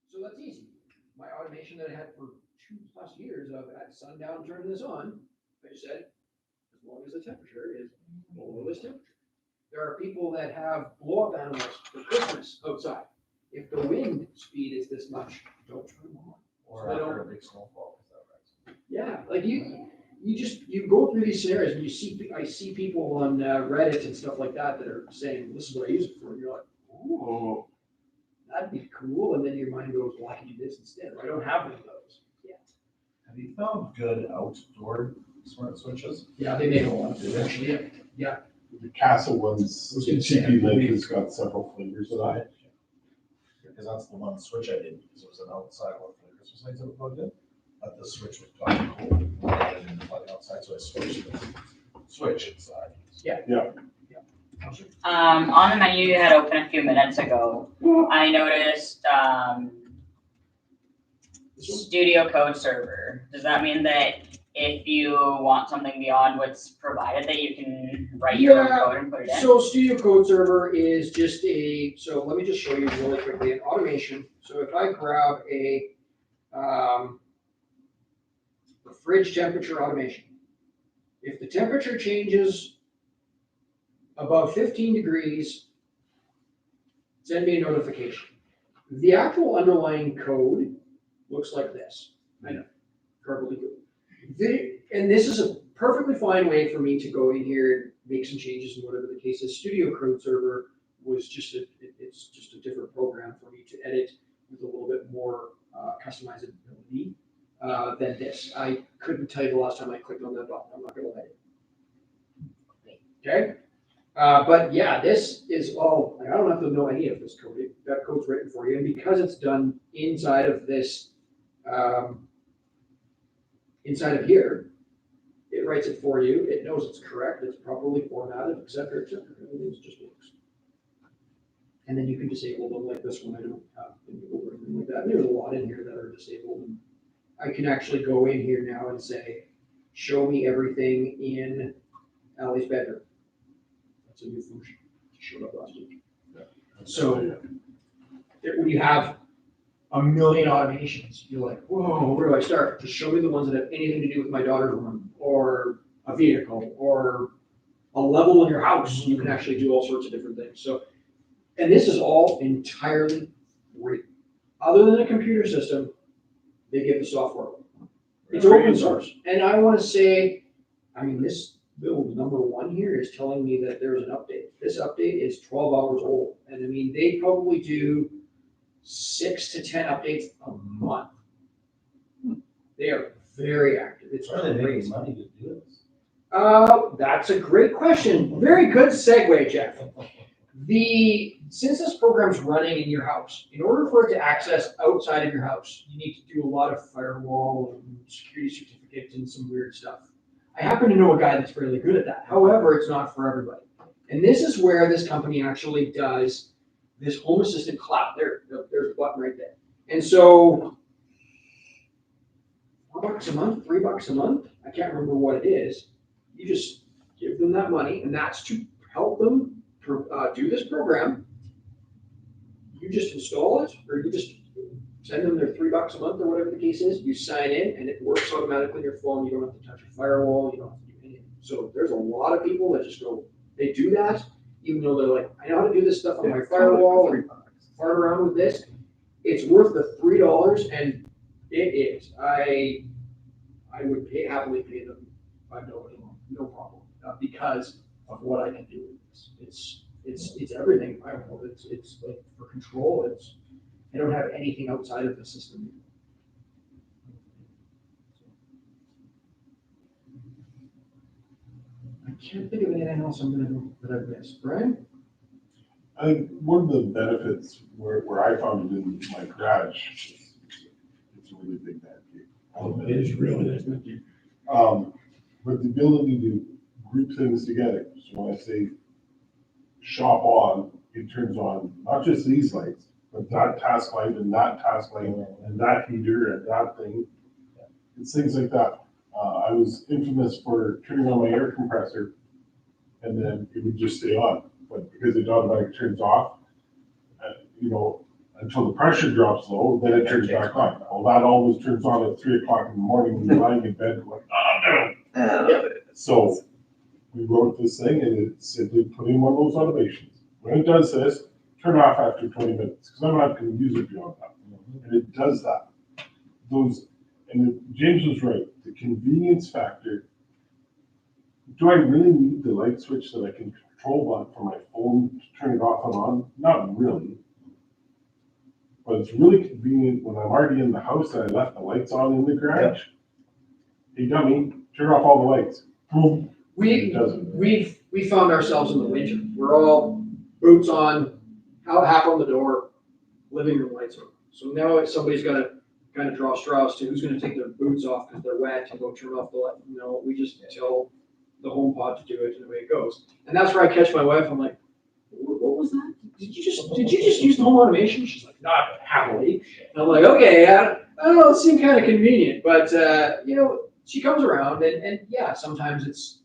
Speaker 1: So that's easy. My automation that I had for 2+ years of at sundown turning this on, I just said, as long as the temperature is below this temperature. There are people that have blow-up animals for Christmas outside. If the wind speed is this much, don't turn them on.
Speaker 2: Or after a big snowfall, is that right?
Speaker 1: Yeah, like you go through these scenarios and I see people on Reddit and stuff like that are saying, this is what I use it for. And you're like, ooh, that'd be cool. And then your mind goes, well, I can do this instead. Or I don't have one of those yet.
Speaker 2: Have you found good outdoor smart switches?
Speaker 1: Yeah, they make a lot of it actually. Yeah.
Speaker 3: The Castle ones,
Speaker 1: I was gonna say,
Speaker 3: CP Link has got several flavors of that.
Speaker 2: Because that's the one switch I did, because it was an outside one for the Christmas lights that were plugged in. But the switch was plugged cold, I didn't plug it outside, so I switched the switch inside.
Speaker 4: On the menu you had open a few minutes ago, I noticed studio code server. Does that mean that if you want something beyond what's provided, that you can write your own code and put it in?
Speaker 1: So Studio Code Server is just so let me just show you really quickly an automation. So if I grab a fridge temperature automation, if the temperature changes above 15 degrees, send me a notification. The actual underlying code looks like this. I know, perfectly good. And this is a perfectly fine way for me to go in here and make some changes and whatever the case is. Studio Code Server was just it's just a different program for me to edit with a little bit more customizability than this. I couldn't tell you the last time I clicked on that button. I'm not going to let it. Okay. But yeah, this is all, I don't have to know any of this code. That code's written for you. And because it's done inside of this, inside of here, it writes it for you. It knows it's correct. It's properly formatted, et cetera, et cetera. Everything just works. And then you can disable them like this one. I don't have any over anything like that. And there's a lot in here that are disabled. And I can actually go in here now and say, show me everything in Allie's bedroom. That's a new function. It showed up last week. So when you have a million automations, you're like, whoa, where do I start? Just show me the ones that have anything to do with my daughter's room or a vehicle or a level in your house. You can actually do all sorts of different things. So, and this is all entirely free. Other than a computer system, they give the software. It's open source. And I want to say, I mean, this build number 1 here is telling me that there's an update. This update is 12 hours old. And I mean, they probably do 6 to 10 updates a month. They are very active. It's
Speaker 2: Why are they making money to do this?
Speaker 1: That's a great question. Very good segue, Jeff. Since this program's running in your house, in order for it to access outside of your house, you need to do a lot of firewall and security certificates and some weird stuff. I happen to know a guy that's fairly good at that. However, it's not for everybody. And this is where this company actually does this Home Assistant Cloud. There's a button right there. And so $4 a month, $3 a month, I can't remember what it is. You just give them that money, and that's to help them do this program. You just install it, or you just send them their $3 a month or whatever the case is. You sign in, and it works automatically on your phone. You don't have to touch a firewall. You don't have to do anything. So there's a lot of people that just go, they do that, even though they're like, I know how to do this stuff on my firewall and fart around with this. It's worth the $3, and it is. I would happily pay them $5 a month, no problem, because of what I can do with this. It's everything. I don't know. It's like for control. I don't have anything outside of the system. I can't think of anything else I'm gonna do that I've missed. Brian?
Speaker 3: I think one of the benefits where I found it in my garage, it's a really big man cave.
Speaker 1: It is really nice. Thank you.
Speaker 3: But the ability to group things together. So when I say shop on, it turns on not just these lights, but that task light and that task light and that heater and that thing. It's things like that. I was infamous for turning on my air compressor and then it would just stay on. But but because it automatically turns off, you know, until the pressure drops low, then it turns back on. Well, that always turns on at 3 o'clock in the morning when you're lying in bed, like, oh no. So we wrote this thing and it simply put in one of those automations. When it does this, turn off after 20 minutes, because I'm not gonna use it beyond that. And it does that. James was right, the convenience factor. Do I really need the light switch that I can control on from my phone to turn it off and on? Not really. But it's really convenient when I'm already in the house and I left the lights on in the garage. Hey dummy, turn off all the lights. Boom.
Speaker 6: We found ourselves in the winter. We're all boots on, half on the door, living room lights on. So now if somebody's got to kind of draw straws to who's going to take their boots off because they're wet and go turn off the light. No, we just tell the home pod to do it and away it goes. And that's where I catch my wife. I'm like, what was that? Did you just use the home automation? She's like, not happily. And I'm like, okay, I don't know, it seemed kind of convenient, but you know, she comes around and yeah, sometimes it's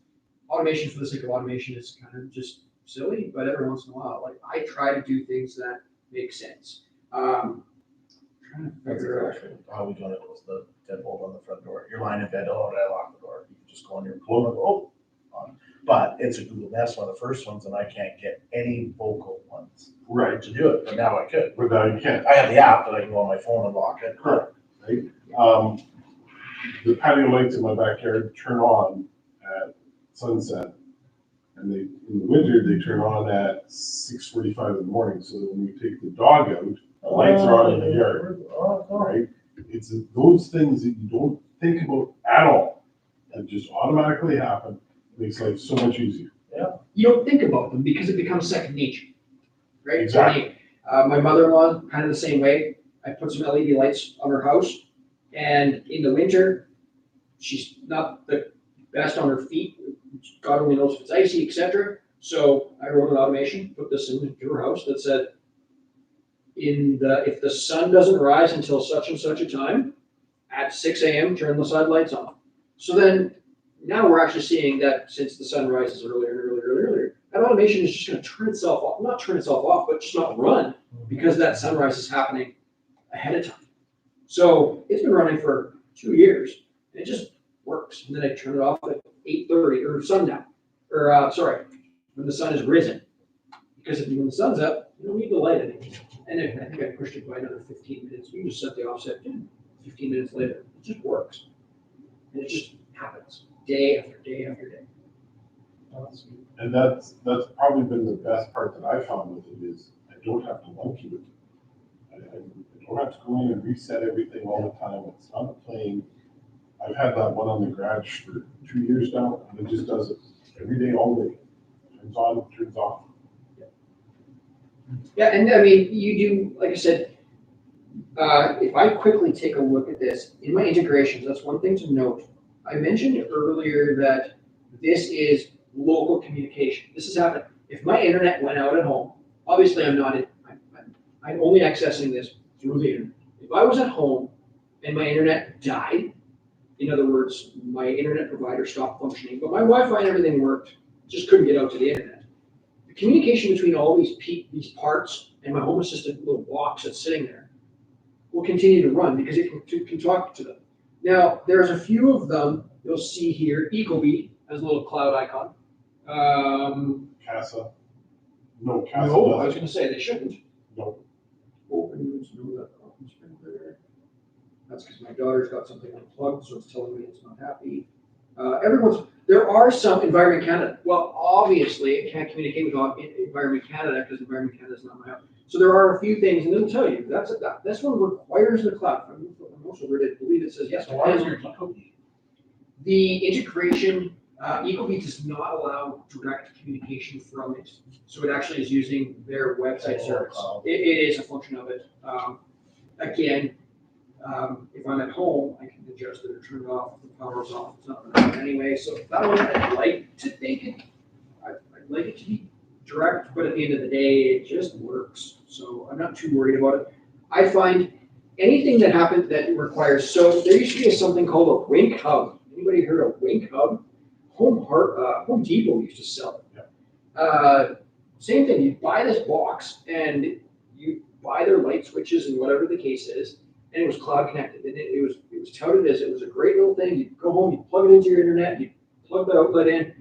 Speaker 6: automation for the sake of automation is kind of just silly, but every once in a while, like I try to do things that make sense. Trying to
Speaker 2: That's
Speaker 6: figure out.
Speaker 2: exactly how we done it, was the deadbolt on the front door. You're lying in bed, oh, did I lock the door? You can just go on your floor and go, oh. On. But it's a Google Nest, one of the first ones, and I can't get any vocal ones.
Speaker 3: Right.
Speaker 2: To do it, but now I could.
Speaker 3: But now you can't.
Speaker 2: I have the app that I can go on my phone and lock it.
Speaker 3: Correct. Right? The patio lights in my backyard turn on at sunset. And in the winter, they turn on at 6:45 in the morning, so that when we take the dog out, the lights are on in the yard, right? It's those things that you don't think about at all, that just automatically happen, makes life so much easier.
Speaker 6: You don't think about them because it becomes second nature, right?
Speaker 3: Exactly.
Speaker 6: My mother-in-law, kind of the same way. I put some LED lights on her house, and in the winter, she's not the best on her feet. God only knows if it's icy, etc. So I wrote an automation, put this into her house that said, if the sun doesn't rise until such and such a time, at 6 a.m., turn the side lights on. So then now we're actually seeing that since the sun rises earlier and earlier and earlier, that automation is just going to turn itself off, not turn itself off, but just not run because that sunrise is happening ahead of time. So it's been running for 2 years and it just works. And then I turn it off at 8:30 or sundown, or when the sun is risen. Because when the sun's up, you don't need the light anymore. And I think I pushed it by another 15 minutes. We just set the offset 15 minutes later. It just works. And it just happens day after day after day.
Speaker 3: And that's probably been the best part that I found with it is I don't have to monkey with it. I don't have to go in and reset everything all the time. It's not playing. I've had that one on the garage for 2 years now, and it just does it every day, all day. Turns on, turns off.
Speaker 6: Yeah, and I mean, you do, like I said, if I quickly take a look at this, in my integrations, that's one thing to note. I mentioned earlier that this is local communication. This is happening. If my internet went out at home, obviously I'm only accessing this through the internet. If I was at home and my internet died, in other words, my internet provider stopped functioning, but my Wi-Fi and everything worked, just couldn't get out to the internet. The communication between all these parts and my Home Assistant little box that's sitting there will continue to run because it can talk to them. Now, there's a few of them you'll see here. Ecobee has a little cloud icon.
Speaker 3: Casa. No, Casa
Speaker 6: No, I
Speaker 3: doesn't.
Speaker 6: was going to say they shouldn't.
Speaker 3: No.
Speaker 6: Open sprinkler. That's because my daughter's got something unplugged, so it's telling me it's not happy. There are some Environment Canada. Well, obviously, it can't communicate with Environment Canada because Environment Canada is not my house. So there are a few things, and it'll tell you this one requires the cloud. I'm also ready to believe it says yes.
Speaker 2: Why is your Ecobee?
Speaker 6: The integration, Ecobee does not allow direct communication from it. So it actually is using their website service. It is a function of it. Again, if I'm at home, I can adjust it or turn it off. If the power's off, it's not going to run anyway. So that one, I'd like to make it. I'd like it to be direct, but at the end of the day, it just works. So I'm not too worried about it. I find anything that happens that requires, so there used to be something called a Wink Hub. Anybody heard of Wink Hub? Home Depot used to sell it. Same thing, you buy this box and you buy their light switches and whatever the case is, and it was cloud connected, and it was touted as, it was a great little thing. You go home, you plug it into your internet, you plug the outlet in,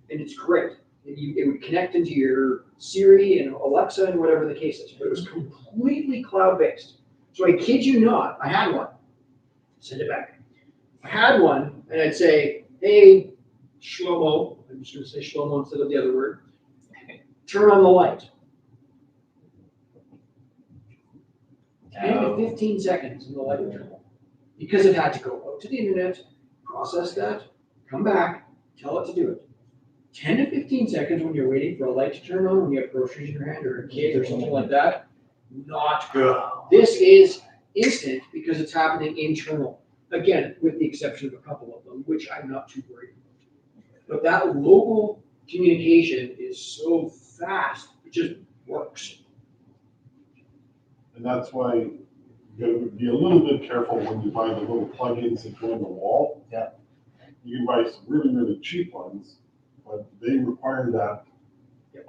Speaker 6: and it's great. And it would connect into your Siri and Alexa and whatever the case is, but it was completely cloud-based. So I kid you not, I had one. Send it back. I had one, and I'd say, hey, Shlomo, I'm just gonna say Shlomo instead of the other word, turn on the light. 10 to 15 seconds and the light would turn on. Because it had to go out to the internet, process that, come back, tell it to do it. 10 to 15 seconds when you're waiting for a light to turn on, when you have groceries in your hand or a kid or something like that, not good. This is instant because it's happening internal. Again, with the exception of a couple of them, which I'm not too worried about. But that local communication is so fast, it just works.
Speaker 3: And that's why you gotta be a little bit careful when you buy the little plugins that go in the wall.
Speaker 2: Yeah.
Speaker 3: You can buy some really, really cheap ones, but they require that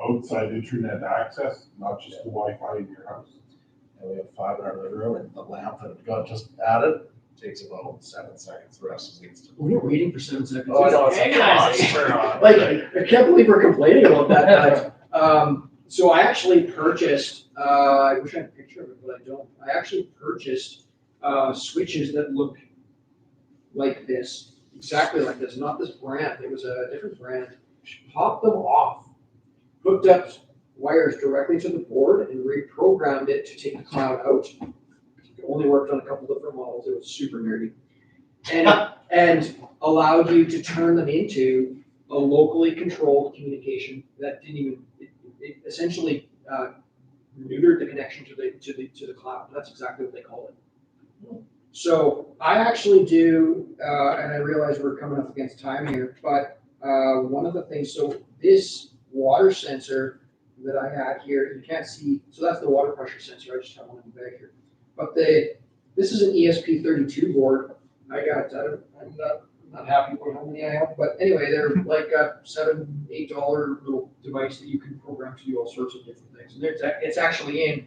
Speaker 3: outside internet access, not just the Wi-Fi in your house.
Speaker 2: And we have 5 in our living room, and the lamp that got just added takes about 7 seconds. The rest is instant.
Speaker 6: We're waiting for 7 seconds.
Speaker 2: Oh, I know, it's
Speaker 6: Hang
Speaker 2: like,
Speaker 6: on.
Speaker 2: guys, turn on.
Speaker 6: Like, I can't believe we're complaining about that, but, so I actually purchased, I wish I had a picture of it, but I don't. I actually purchased, switches that look like this, exactly like this, not this brand, it was a different brand. Popped them off, hooked up wires directly to the board and reprogrammed it to take the cloud out. It only worked on a couple different models, it was super nerdy. And allowed you to turn them into a locally controlled communication that didn't even, it essentially neutered the connection to the cloud. That's exactly what they call it. So I actually do, and I realize we're coming up against time here, but one of the things, so this water sensor that I had here, you can't see, so that's the water pressure sensor, I just have one in the bag here. But this is an ESP32 board. I got, I'm not happy with how many I have, but anyway, they're like a $7, $8 little device that you can program to do all sorts of different things. And it's actually in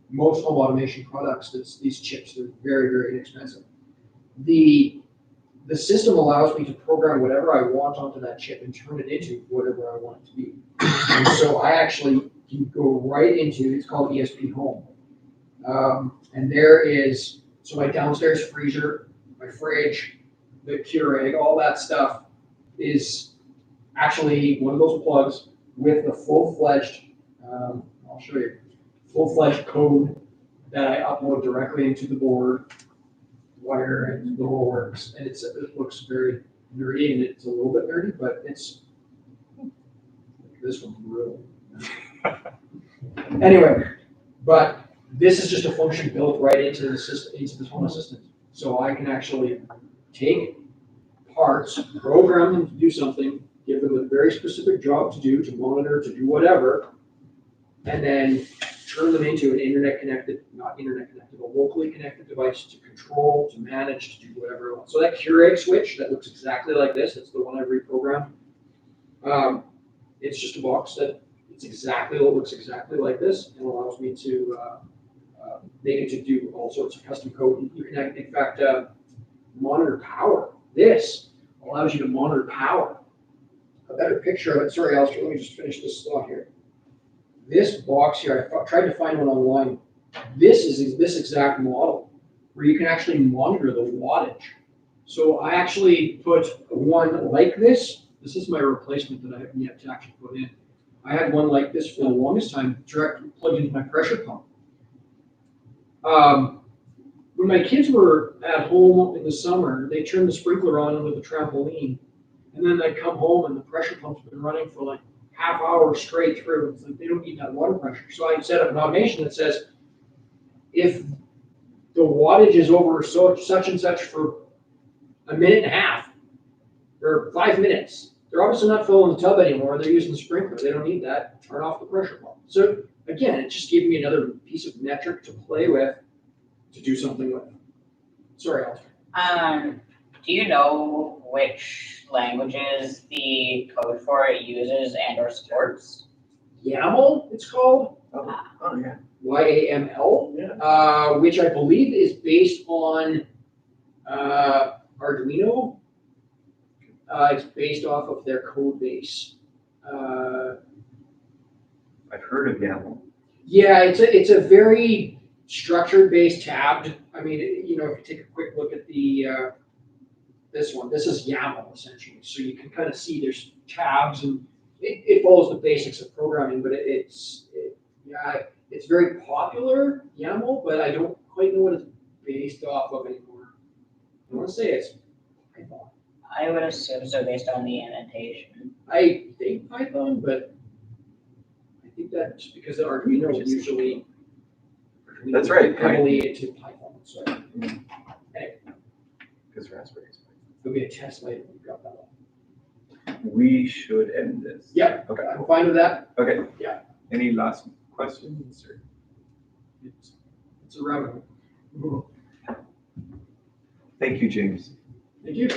Speaker 6: most home automation products, these chips, they're very, very inexpensive. The system allows me to program whatever I want onto that chip and turn it into whatever I want it to be. And so I actually can go right into, it's called ESP Home. And there is, so my downstairs freezer, my fridge, the Keurig, all that stuff is actually one of those plugs with the full-fledged, I'll show you, full-fledged code that I upload directly into the board, wire, and the whole works. And it looks very nerdy, and it's a little bit nerdy, but it's, this one's real. Anyway, but this is just a function built right into the system, into this home assistant. So I can actually take parts, program them to do something, give them a very specific job to do, to monitor, to do whatever, and then turn them into an internet connected, not internet connected, a locally connected device to control, to manage, to do whatever I want. So that Keurig switch that looks exactly like this, it's the one I reprogrammed. It's just a box that it's exactly what looks exactly like this and allows me to make it to do all sorts of custom code. You can, in fact, monitor power. This allows you to monitor power. A better picture of it. Sorry, Alistair, let me just finish this thought here. This box here, I tried to find one online. This is this exact model where you can actually monitor the wattage. So I actually put one like this. This is my replacement that I have yet to actually put in. I had one like this for the longest time, directly plugged into my pressure pump. When my kids were at home in the summer, they turned the sprinkler on with the trampoline, and then they'd come home and the pressure pump's been running for like half hour straight through. It's like they don't need that water pressure. So I set up an automation that says, if the wattage is over such and such for a minute and a half, or 5 minutes, they're obviously not filling the tub anymore. They're using the sprinkler. They don't need that. Turn off the pressure pump. So again, it just gave me another piece of metric to play with, to do something with. Sorry, Alistair.
Speaker 4: Do you know which languages the code for it uses and or supports?
Speaker 6: YAML, it's called,
Speaker 7: Oh, yeah.
Speaker 6: YAML,
Speaker 7: Yeah.
Speaker 6: which I believe is based on Arduino. It's based off of their code base.
Speaker 7: I've heard of YAML.
Speaker 6: Yeah, it's a very structured based tabbed. I mean, if you take a quick look at the this one, this is YAML essentially. So you can kind of see there's tabs and it follows the basics of programming, but it's very popular YAML, but I don't quite know what it's based off of anymore. I want to say it's Python.
Speaker 4: I would assume so based on the annotation.
Speaker 6: I think Python, but I think that just because the Arduino usually
Speaker 7: That's right.
Speaker 6: heavily into Python. So
Speaker 7: Because Raspberry's.
Speaker 6: it'll be a test later when we drop that off.
Speaker 7: We should end this.
Speaker 6: Yeah.
Speaker 7: Okay.
Speaker 6: I'm fine with that.
Speaker 7: Okay.
Speaker 6: Yeah.
Speaker 7: Any last questions? Or?
Speaker 6: It's a rabbit hole.
Speaker 7: Thank you, James.
Speaker 6: Thank you.